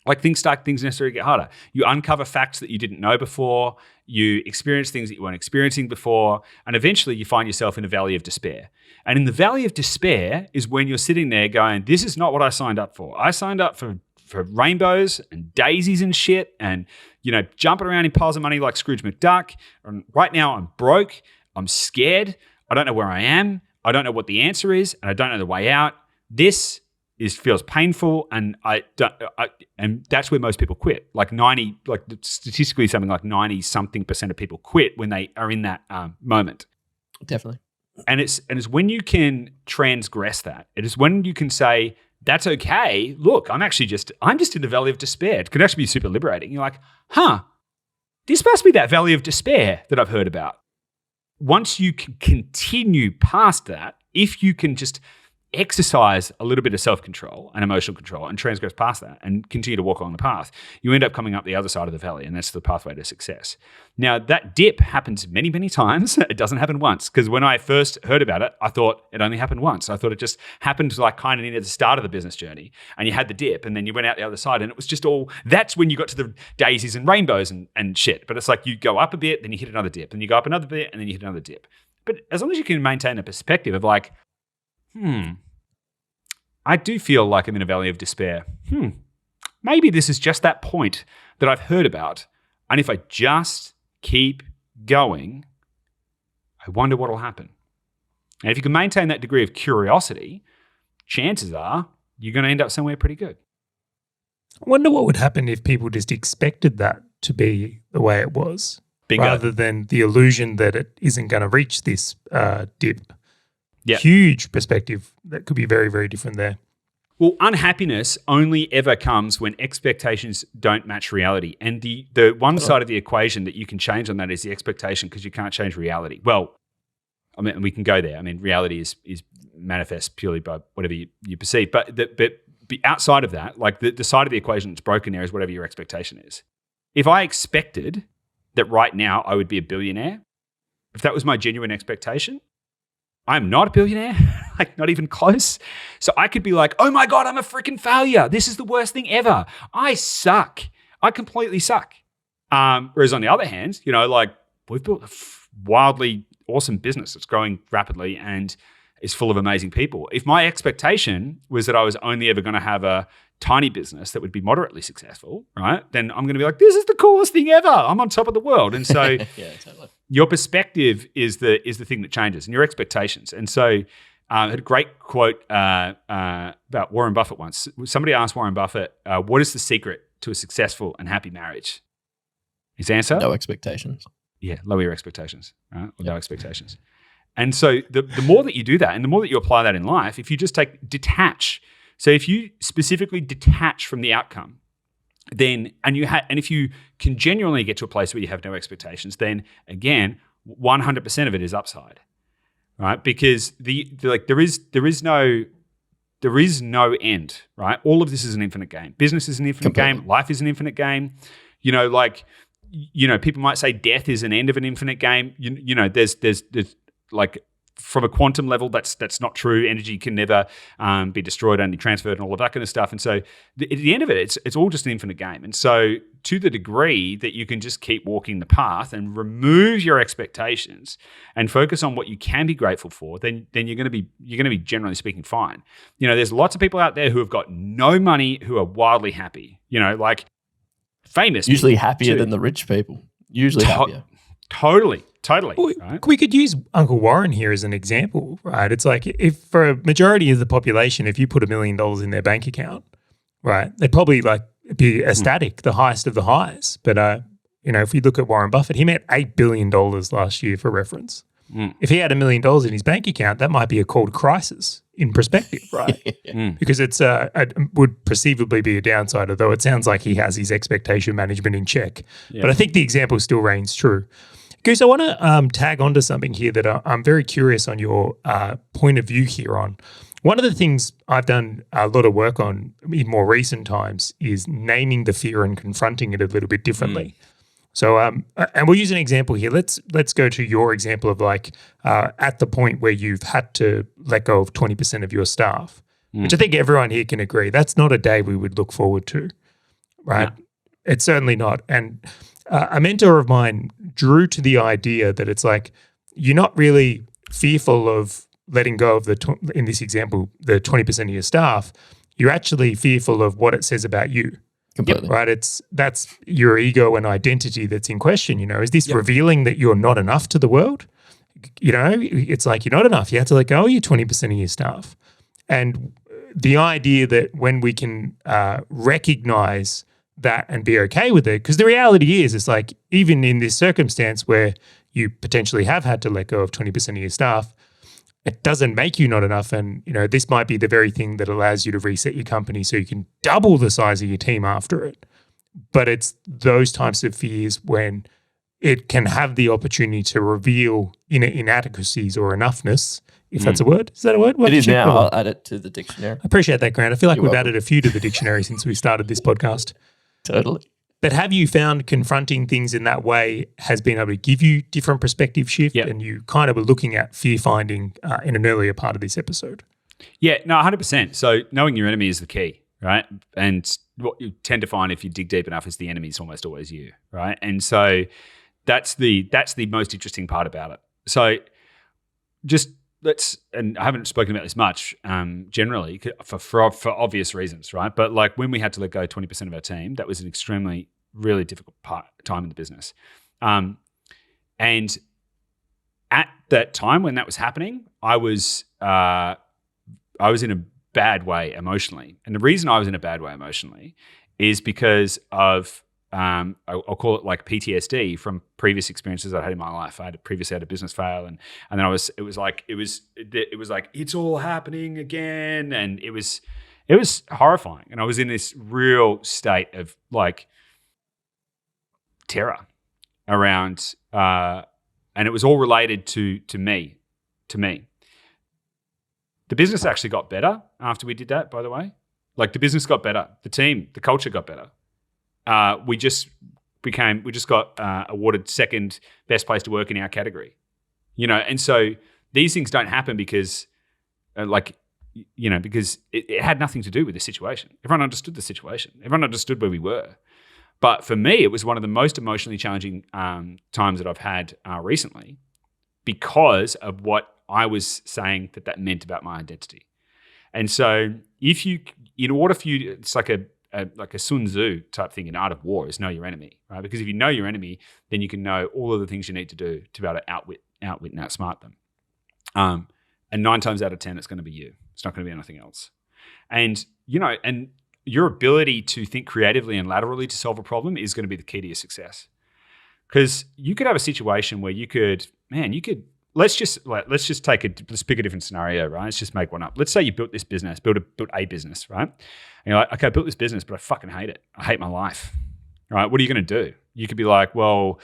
Like things necessarily get harder. You uncover facts that you didn't know before. You experience things that you weren't experiencing before. And eventually you find yourself in a valley of despair. And in the valley of despair is when you're sitting there going, this is not what I signed up for. I signed up for rainbows and daisies and shit and, jumping around in piles of money like Scrooge McDuck. And right now I'm broke. I'm scared. I don't know where I am. I don't know what the answer is. And I don't know the way out. This feels painful, and and that's where most people quit. Statistically, something like 90-something% of people quit when they are in that moment. Definitely. And it's when you can transgress that. It is when you can say, that's okay. Look, I'm just in the valley of despair. It could actually be super liberating. You're like, this must be that valley of despair that I've heard about. Once you can continue past that, if you can just exercise a little bit of self-control and emotional control and transgress past that and continue to walk along the path, you end up coming up the other side of the valley, and that's the pathway to success. Now, that dip happens many, many times. It doesn't happen once, because when I first heard about it, I thought it only happened once. I thought it just happened like kind of near the start of the business journey, and you had the dip, and then you went out the other side, and it was just all, that's when you got to the daisies and rainbows and shit. But it's like you go up a bit, then you hit another dip, then you go up another bit, and then you hit another dip. But as long as you can maintain a perspective of like, I do feel like I'm in a valley of despair. Maybe this is just that point that I've heard about. And if I just keep going, I wonder what will happen. And if you can maintain that degree of curiosity, chances are you're going to end up somewhere pretty good. I wonder what would happen if people just expected that to be the way it was, rather than the illusion that it isn't going to reach this dip. Yep. Huge perspective that could be very, very different there. Well, unhappiness only ever comes when expectations don't match reality. And the one side of the equation that you can change on that is the expectation, because you can't change reality. Well, I mean, we can go there. I mean, reality is manifest purely by whatever you perceive. But outside of that, like the side of the equation that's broken there is whatever your expectation is. If I expected that right now I would be a billionaire, if that was my genuine expectation, I'm not a billionaire, like not even close. So I could be like, oh my God, I'm a freaking failure. This is the worst thing ever. I suck. I completely suck. Whereas on the other hand, like we've built a wildly awesome business that's growing rapidly and is full of amazing people. If my expectation was that I was only ever going to have a tiny business that would be moderately successful, right? Then I'm going to be like, this is the coolest thing ever. I'm on top of the world. And so yeah, totally. Your perspective is the thing that changes, and your expectations. And so I had a great quote about Warren Buffett once. Somebody asked Warren Buffett, what is the secret to a successful and happy marriage? His answer? No expectations. Yeah, lower your expectations, right? Or no expectations. And so the more that you do that, and the more that you apply that in life, if you just detach. So if you specifically detach from the outcome, then and if you can genuinely get to a place where you have no expectations, then again, 100% of it is upside, right? Because there is no end, right? All of this is an infinite game. Business is an infinite game. Life is an infinite game. people might say death is an end of an infinite game. There's like, from a quantum level, that's not true. Energy can never be destroyed, only transferred, and all of that kind of stuff. And so at the end of it, it's all just an infinite game. And so to the degree that you can just keep walking the path and remove your expectations and focus on what you can be grateful for, then you're going to be generally speaking fine. There's lots of people out there who have got no money who are wildly happy. Like famous, usually happier than the rich people. Usually happier. Totally. Well, Right? we could use Uncle Warren here as an example, right? It's like, if for a majority of the population, if you put $1 million in their bank account, right, they'd probably like be ecstatic, the highest of the highs. But if we look at Warren Buffett, he made $8 billion last year, for reference. If he had $1 million in his bank account, that might be a called crisis in perspective, right? Because it's would perceivably be a downside, although it sounds like he has his expectation management in check. Yeah. But I think the example still reigns true. Goose, I want to tag onto something here that I'm very curious on your point of view here on. One of the things I've done a lot of work on in more recent times is naming the fear and confronting it a little bit differently. So, and we'll use an example here. Let's go to your example of like at the point where you've had to let go of 20% of your staff, which I think everyone here can agree that's not a day we would look forward to, right? No. It's certainly not. And a mentor of mine drew to the idea that it's like, you're not really fearful of letting go of in this example, the 20% of your staff. You're actually fearful of what it says about you. Completely. Right? That's your ego and identity that's in question. Is this revealing that you're not enough to the world? It's like, you're not enough. You have to let go of your 20% of your staff. And the idea that when we can recognize that and be okay with it, because the reality is, it's like, even in this circumstance where you potentially have had to let go of 20% of your staff, it doesn't make you not enough. And, this might be the very thing that allows you to reset your company so you can double the size of your team after it. But it's those types of fears when it can have the opportunity to reveal inadequacies or enoughness, if that's a word. Is that a word? It is now. I'll add it to the dictionary. I appreciate that, Grant. I feel like we've added a few to the dictionary since we started this podcast. Totally. But have you found confronting things in that way has been able to give you different perspective shift? Yep. And you kind of were looking at fear finding in an earlier part of this episode. Yeah, no, 100%. So knowing your enemy is the key, right? And what you tend to find if you dig deep enough is the enemy is almost always you, right? And so that's the most interesting part about it. So and I haven't spoken about this much generally for obvious reasons, right? But like when we had to let go 20% of our team, that was an extremely, really difficult time in the business. And at that time when that was happening, I was in a bad way emotionally. And the reason I was in a bad way emotionally is because of I'll call it like PTSD from previous experiences I had in my life. I had previously had a business fail, and then it was like it's all happening again, and it was horrifying. And I was in this real state of like terror around, and it was all related to me. The business actually got better after we did that. By the way, like the business got better, the team, the culture got better. We just got awarded second best place to work in our category, and so these things don't happen because because it had nothing to do with the situation. Everyone understood the situation. Everyone understood where we were. But for me, it was one of the most emotionally challenging times that I've had recently because of what I was saying that meant about my identity. And so it's like a Sun Tzu type thing in Art of War is know your enemy, right? Because if you know your enemy, then you can know all of the things you need to do to be able to outwit and outsmart them. And 9 times out of 10, it's going to be you. It's not going to be anything else. And, and your ability to think creatively and laterally to solve a problem is going to be the key to your success. Because you could have a situation where let's pick a different scenario, right? Let's just make one up. Let's say you built a business, right? And you're like, okay, I built this business, but I fucking hate it. I hate my life, right? What are you going to do? You could be like, well,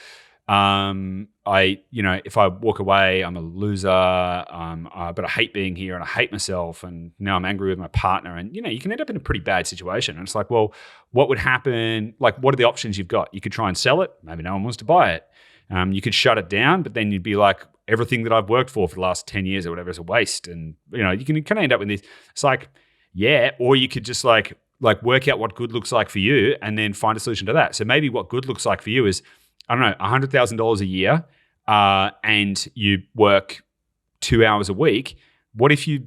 If I walk away, I'm a loser. But I hate being here and I hate myself. And now I'm angry with my partner. And, you can end up in a pretty bad situation. And it's like, well, what would happen? Like, what are the options you've got? You could try and sell it. Maybe no one wants to buy it. You could shut it down, but then you'd be like, everything that I've worked for the last 10 years or whatever is a waste. And, you can kind of end up with this. It's like, yeah, or you could just like work out what good looks like for you and then find a solution to that. So maybe what good looks like for you is, I don't know, $100,000 a year, and you work 2 hours a week. What if you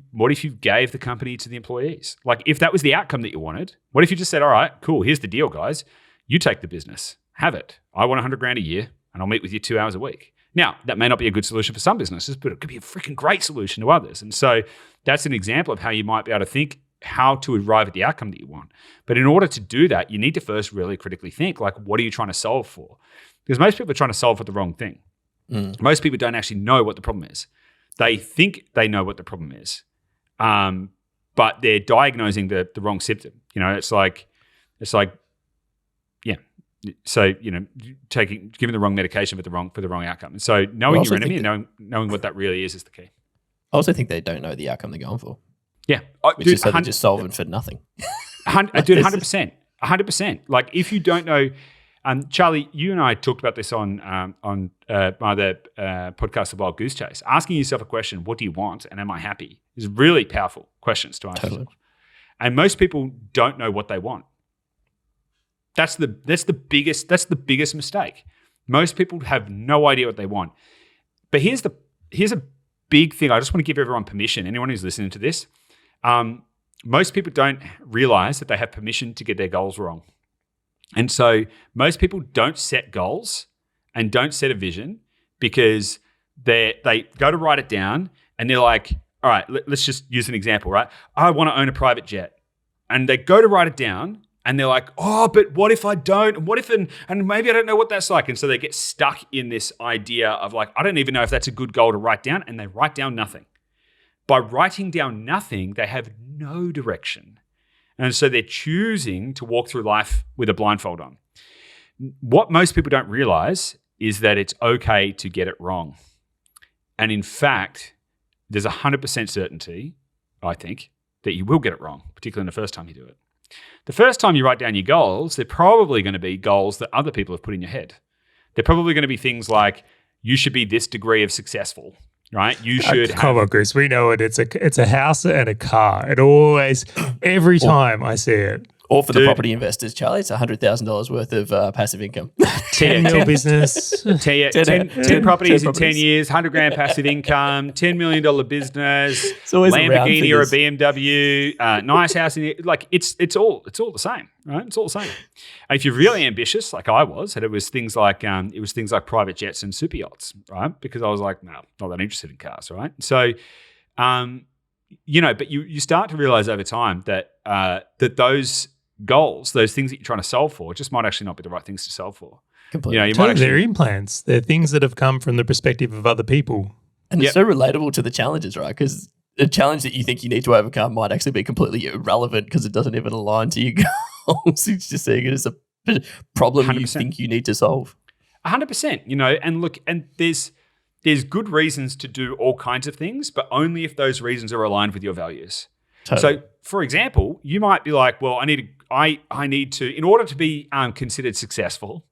gave the company to the employees? Like, if that was the outcome that you wanted, what if you just said, all right, cool, here's the deal, guys. You take the business, have it. I want $100,000 a year, and I'll meet with you 2 hours a week. Now, that may not be a good solution for some businesses, but it could be a freaking great solution to others. And so that's an example of how you might be able to think how to arrive at the outcome that you want. But in order to do that, you need to first really critically think, like, what are you trying to solve for? Because most people are trying to solve for the wrong thing. Most people don't actually know what the problem is. They think they know what the problem is, but they're diagnosing the wrong symptom. It's like, yeah. So, giving the wrong medication for the wrong outcome. And so knowing your enemy and knowing what that really is the key. I also think they don't know the outcome they're going for. Yeah. Which is so they're just solving for nothing. Dude, 100%. 100%. Like, if you don't know, Charlie, you and I talked about this on my other podcast, The Wild Goose Chase. Asking yourself a question, what do you want and am I happy, is really powerful questions to ask yourself. And most people don't know what they want. That's the biggest mistake. Most people have no idea what they want. But here's a big thing. I just want to give everyone permission, anyone who's listening to this. Most people don't realize that they have permission to get their goals wrong. And so most people don't set goals and don't set a vision because they go to write it down and they're like, all right, let's just use an example, right? I want to own a private jet. And they go to write it down and they're like, oh, but what if I don't? And what if, and maybe I don't know what that's like. And so they get stuck in this idea of like, I don't even know if that's a good goal to write down. And they write down nothing. By writing down nothing, they have no direction. And so they're choosing to walk through life with a blindfold on. What most people don't realize is that it's okay to get it wrong. And in fact, there's 100% certainty, I think, that you will get it wrong, particularly in the first time you do it. The first time you write down your goals, they're probably going to be goals that other people have put in your head. They're probably going to be things like, you should be this degree of successful, right? You should come on, Goose. We know it. It's a house and a car. It always, every time I see it. Or for the property investors, Charlie, it's $100,000 worth of passive income. 10 mil business. 10 properties in 10 years, $100,000 passive income, $10 million business, Lamborghini or a BMW, nice house. It's all the same, right? It's all the same. And if you're really ambitious, like I was, and it was things like private jets and super yachts, right? Because I was like, no, not that interested in cars, right? So, but you start to realize over time that those goals, those things that you're trying to solve for, just might actually not be the right things to solve for. Completely. They're implants. They're things that have come from the perspective of other people. And it's so relatable to the challenges, right? Because a challenge that you think you need to overcome might actually be completely irrelevant because it doesn't even align to your goals. It's just seeing it as a problem 100%. You think you need to solve. 100%, and look, and there's good reasons to do all kinds of things, but only if those reasons are aligned with your values. Totally. So, for example, you might be like, well, I need to, in order to be considered successful,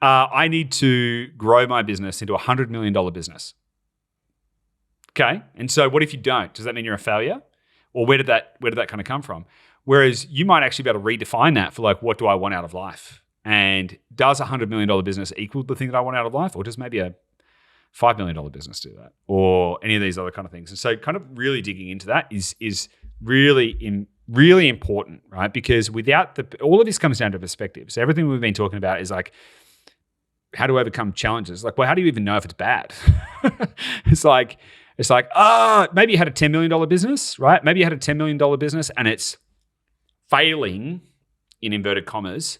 I need to grow my business into a $100 million business. Okay. And so what if you don't? Does that mean you're a failure? Or where did that kind of come from? Whereas you might actually be able to redefine that for like, what do I want out of life? And does a $100 million business equal the thing that I want out of life? Or does maybe a $5 million business do that, or any of these other kind of things? And so kind of really digging into that is really important, right? Because without all of this comes down to perspective. So everything we've been talking about is like how to overcome challenges. Like, well, how do you even know if it's bad? It's like, maybe you had a $10 million business, right? Maybe you had a $10 million business and it's failing, in inverted commas,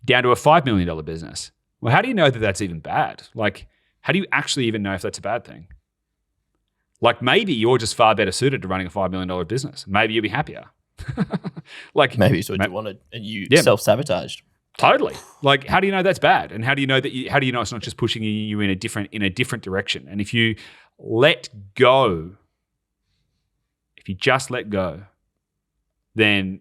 down to a $5 million business. Well, how do you know that that's even bad? Like, how do you actually even know if that's a bad thing? Like, maybe you're just far better suited to running a $5 million business. Maybe you'll be happier. Maybe it's what you wanted and you self-sabotaged. Totally. Like, how do you know that's bad? And how do you know how do you know it's not just pushing you in a different direction? And if you let go, if you just let go, then,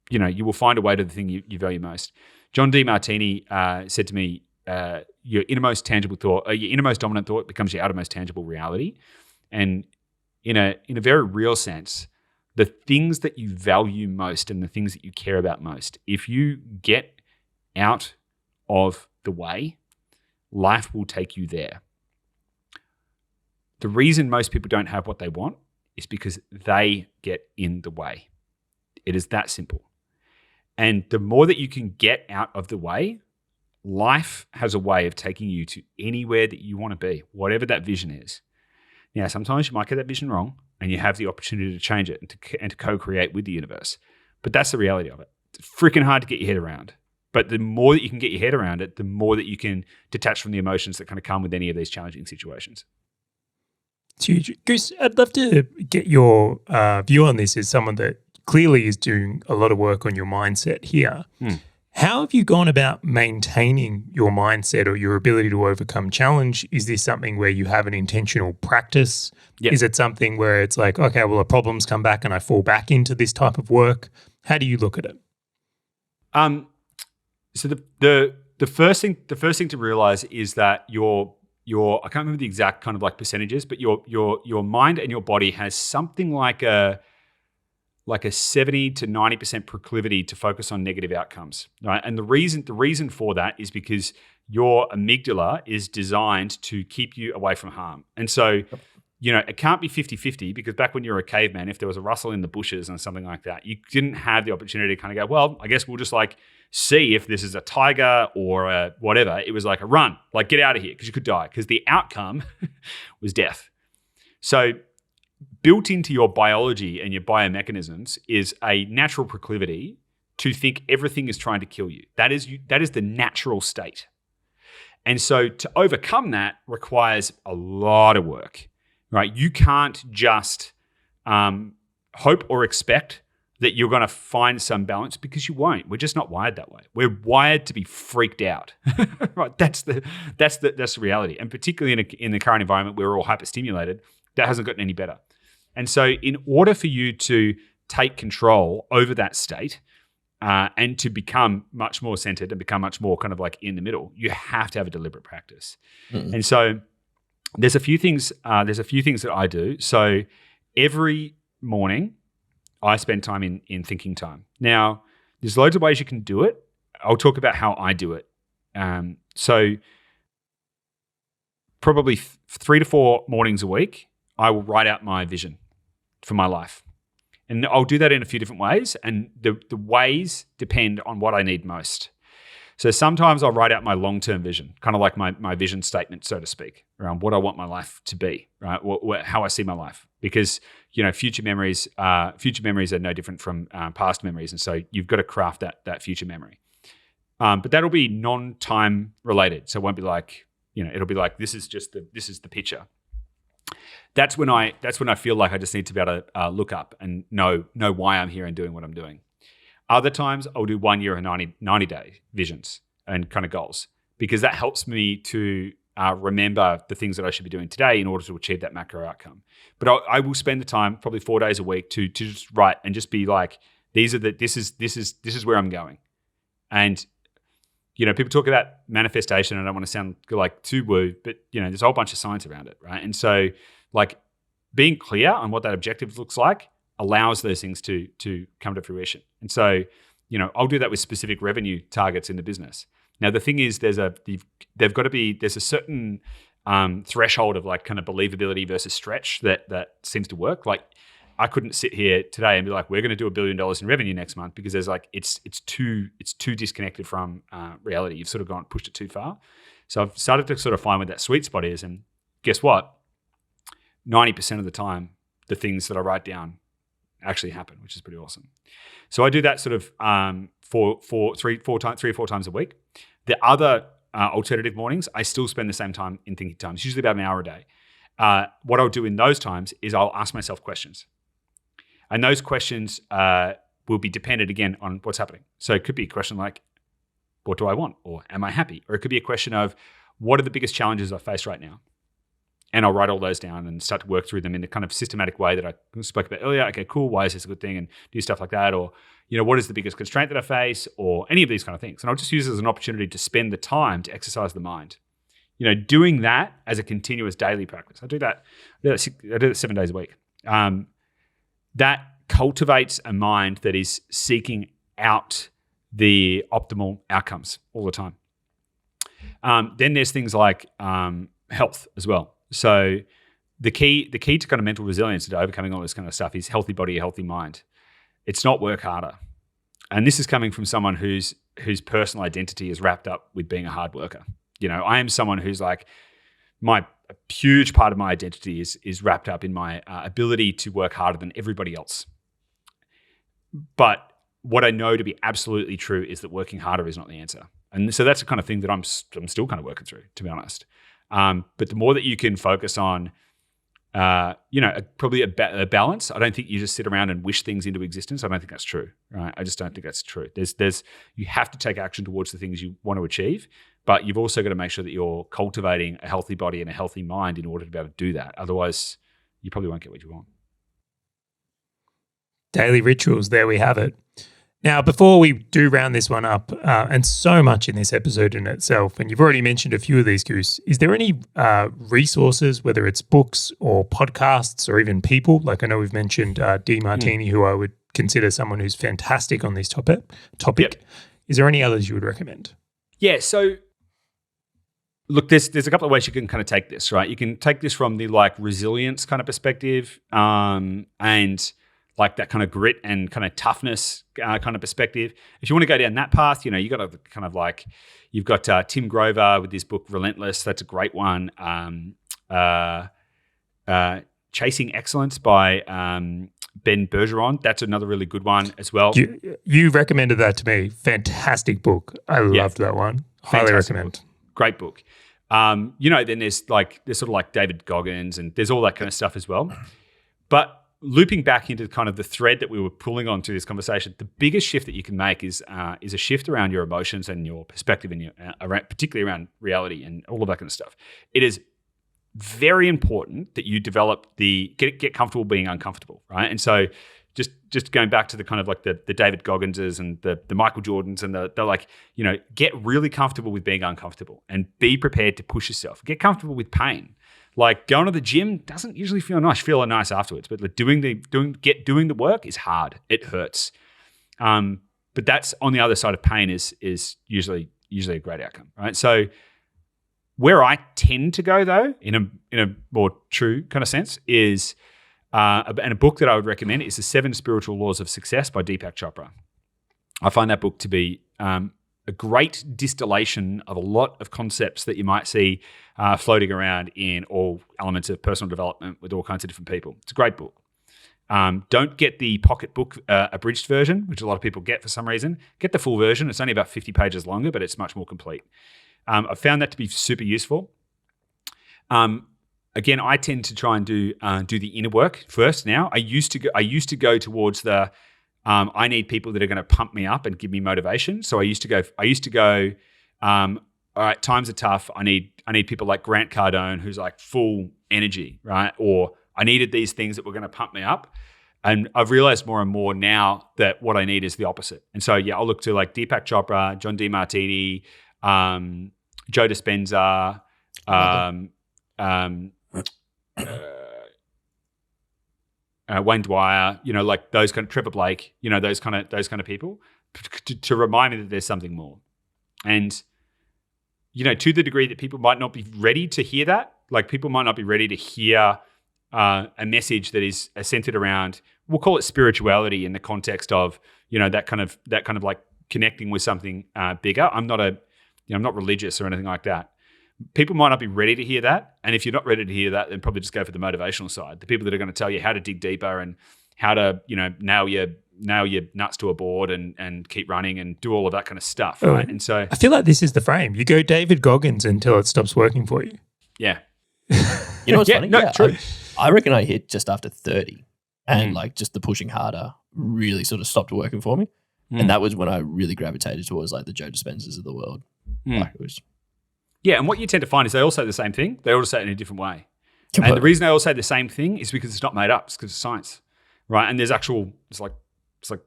you will find a way to the thing you value most. John DeMartini said to me, your innermost tangible thought, your innermost dominant thought becomes your outermost tangible reality. And in a very real sense, the things that you value most and the things that you care about most, if you get out of the way, life will take you there. The reason most people don't have what they want is because they get in the way. It is that simple. And the more that you can get out of the way, life has a way of taking you to anywhere that you want to be, whatever that vision is. Now, sometimes you might get that vision wrong and you have the opportunity to change it and to co-create with the universe. But that's the reality of it. It's freaking hard to get your head around. But the more that you can get your head around it, the more that you can detach from the emotions that kind of come with any of these challenging situations. It's huge. Goose, I'd love to get your view on this as someone that clearly is doing a lot of work on your mindset here. How have you gone about maintaining your mindset or your ability to overcome challenge? Is this something where you have an intentional practice? Yep. Is it something where it's like, okay, well, the problems come back and I fall back into this type of work? How do you look at it? So the first thing to realize is that your I can't remember the exact kind of like percentages, but your mind and your body has something like a 70 to 90% proclivity to focus on negative outcomes, right? And the reason for that is because your amygdala is designed to keep you away from harm. And so, it can't be 50-50 because back when you were a caveman, if there was a rustle in the bushes and something like that, you didn't have the opportunity to kind of go, well, I guess we'll just like see if this is a tiger or a whatever. It was like a run, like get out of here because you could die because the outcome was death. So built into your biology and your biomechanisms is a natural proclivity to think everything is trying to kill you. That is the natural state. And so to overcome that requires a lot of work, right? You can't just hope or expect that you're going to find some balance because you won't. We're just not wired that way. We're wired to be freaked out, right? That's the reality. And particularly in the current environment where we're all hyperstimulated, that hasn't gotten any better. And so in order for you to take control over that state and to become much more centered and become much more kind of like in the middle, you have to have a deliberate practice. And so there's a few things that I do. So every morning I spend time in thinking time. Now, there's loads of ways you can do it. I'll talk about how I do it. So probably 3 to 4 mornings a week, I will write out my vision for my life. And I'll do that in a few different ways. And the ways depend on what I need most. So sometimes I'll write out my long-term vision, kind of like my vision statement, so to speak, around what I want my life to be, right? How I see my life. Because, future memories are no different from past memories. And so you've got to craft that future memory. But that'll be non-time related. So it won't be like, it'll be like, this is the picture. That's when I feel like I just need to be able to look up and know why I'm here and doing what I'm doing. Other times I'll do 1 year and 90-day visions and kind of goals because that helps me to remember the things that I should be doing today in order to achieve that macro outcome. But I will spend the time, probably 4 days a week, to just write and just be like, this is where I'm going. And people talk about manifestation. I don't want to sound like too woo, but there's a whole bunch of science around it, right? And so like being clear on what that objective looks like allows those things to come to fruition. And so, I'll do that with specific revenue targets in the business. Now, the thing is, there's a certain threshold of like kind of believability versus stretch that seems to work. Like, I couldn't sit here today and be like, we're going to do $1 billion in revenue next month because there's like it's too disconnected from reality. You've sort of pushed it too far. So I've started to sort of find where that sweet spot is, and guess what? 90% of the time, the things that I write down actually happen, which is pretty awesome. So I do that sort of three or four times a week. The other alternative mornings, I still spend the same time in thinking time. It's usually about an hour a day. What I'll do in those times is I'll ask myself questions. And those questions will be dependent, again, on what's happening. So it could be a question like, what do I want? Or am I happy? Or it could be a question of, what are the biggest challenges I face right now? And I'll write all those down and start to work through them in the kind of systematic way that I spoke about earlier. Okay, cool. Why is this a good thing? And do stuff like that. Or, what is the biggest constraint that I face? Or any of these kind of things. And I'll just use it as an opportunity to spend the time to exercise the mind. Doing that as a continuous daily practice. I do that 7 days a week. That cultivates a mind that is seeking out the optimal outcomes all the time. Then there's things like health as well. So the key to kind of mental resilience and to overcoming all this kind of stuff is healthy body, healthy mind. It's not work harder. And this is coming from someone whose personal identity is wrapped up with being a hard worker. I am someone who's like, a huge part of my identity is wrapped up in my ability to work harder than everybody else. But what I know to be absolutely true is that working harder is not the answer. And so that's the kind of thing that I'm still kind of working through, to be honest. But the more that you can focus on, probably a balance. I don't think you just sit around and wish things into existence. I don't think that's true, right? I just don't think that's true. You have to take action towards the things you want to achieve, but you've also got to make sure that you're cultivating a healthy body and a healthy mind in order to be able to do that. Otherwise, you probably won't get what you want. Daily rituals, there we have it. Now, before we do round this one up, and so much in this episode in itself, and you've already mentioned a few of these, Goose, is there any resources, whether it's books or podcasts or even people? Like I know we've mentioned Dee Martini, who I would consider someone who's fantastic on this topic. Yep. Is there any others you would recommend? Yeah, so look, there's a couple of ways you can kind of take this, right? You can take this from the like resilience kind of perspective, and like that kind of grit and kind of toughness kind of perspective. If you want to go down that path, you got to kind of like, you've got Tim Grover with his book Relentless. That's a great one. Chasing Excellence by Ben Bergeron. That's another really good one as well. You recommended that to me. Fantastic book. I loved that one. Highly recommend. Book. Great book. Then there's sort of like David Goggins and there's all that kind of stuff as well. But looping back into kind of the thread that we were pulling on to this conversation, the biggest shift that you can make is a shift around your emotions and your perspective and particularly around reality and all of that kind of stuff. It is very important that you develop get comfortable being uncomfortable, right? And so just going back to the kind of like the David Gogginses and the Michael Jordans and the like, get really comfortable with being uncomfortable and be prepared to push yourself. Get comfortable with pain. Like going to the gym doesn't usually feel nice. Feel nice afterwards, but like doing the work is hard. It hurts. But that's on the other side of pain is usually a great outcome, right? So where I tend to go though, in a more true kind of sense, is and a book that I would recommend is The 7 Spiritual Laws of Success by Deepak Chopra. I find that book to be a great distillation of a lot of concepts that you might see floating around in all elements of personal development with all kinds of different people. It's a great book. Don't get the pocketbook abridged version, which a lot of people get for some reason. Get the full version. It's only about 50 pages longer, but it's much more complete. I've found that to be super useful. Again, I tend to try and do the inner work first now. I used to go towards the I need people that are going to pump me up and give me motivation. So I used to go, all right, times are tough. I need people like Grant Cardone, who's like full energy, right? Or I needed these things that were going to pump me up. And I've realized more and more now that what I need is the opposite. And so, yeah, I'll look to like Deepak Chopra, John Dee Martini, Joe Dispenza, Wayne Dwyer, like those kind of Trevor Blake, those kind of people to remind me that there's something more. And, to the degree that people might not be ready to hear that, like people might not be ready to hear a message that is centered around, we'll call it spirituality in the context of, that kind of like connecting with something bigger. I'm not religious or anything like that. People might not be ready to hear that. And if you're not ready to hear that, then probably just go for the motivational side. The people that are going to tell you how to dig deeper and how to, nail your nuts to a board and keep running and do all of that kind of stuff. Right. And so I feel like this is the frame. You go David Goggins until it stops working for you. Yeah. You know what's funny? No, true. I reckon I hit just after 30 and like just the pushing harder really sort of stopped working for me. And that was when I really gravitated towards like the Joe Dispenzas of the world. Like it was Yeah, and what you tend to find is they all say the same thing. They all say it in a different way. And the reason they all say the same thing is because it's not made up. It's because it's science, right? And there's actual, it's like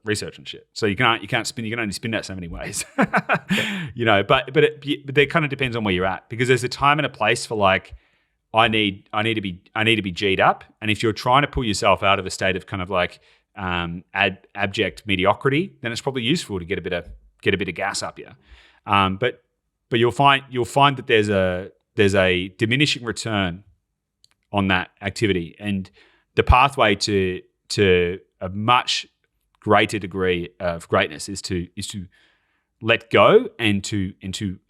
research and shit. So you can only spin that so many ways, you know. But it kind of depends on where you're at, because there's a time and a place for like, I need to be G'd up. And if you're trying to pull yourself out of a state of kind of like abject mediocrity, then it's probably useful to get a bit of gas up you. But you'll find that there's a diminishing return on that activity, and the pathway to a much greater degree of greatness is to let go and to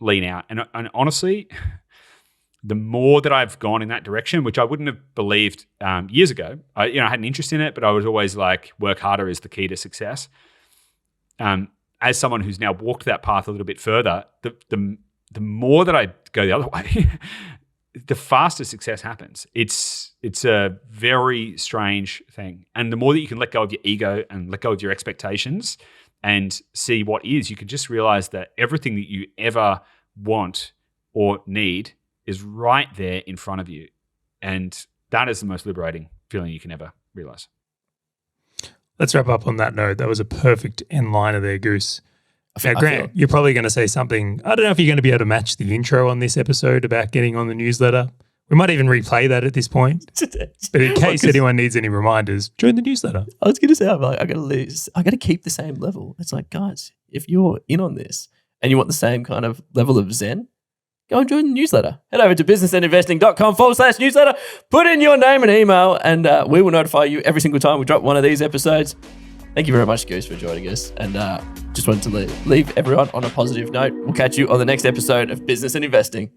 lean out. And honestly, the more that I've gone in that direction, which I wouldn't have believed years ago, I had an interest in it, but I was always like, work harder is the key to success. As someone who's now walked that path a little bit further, the more that I go the other way, the faster success happens. It's a very strange thing. And the more that you can let go of your ego and let go of your expectations and see what is, you can just realize that everything that you ever want or need is right there in front of you. And that is the most liberating feeling you can ever realize. Let's wrap up on that note. That was a perfect end liner there, Goose. Now, Grant, you're probably going to say something. I don't know if you're going to be able to match the intro on this episode about getting on the newsletter. We might even replay that at this point. But in case anyone needs any reminders, join the newsletter. I was going to say, I got to keep the same level. It's like, guys, if you're in on this and you want the same kind of level of zen, go and join the newsletter. Head over to businessandinvesting.com/newsletter. Put in your name and email, and we will notify you every single time we drop one of these episodes. Thank you very much, Goose, for joining us. And just wanted to leave everyone on a positive note. We'll catch you on the next episode of Business and Investing.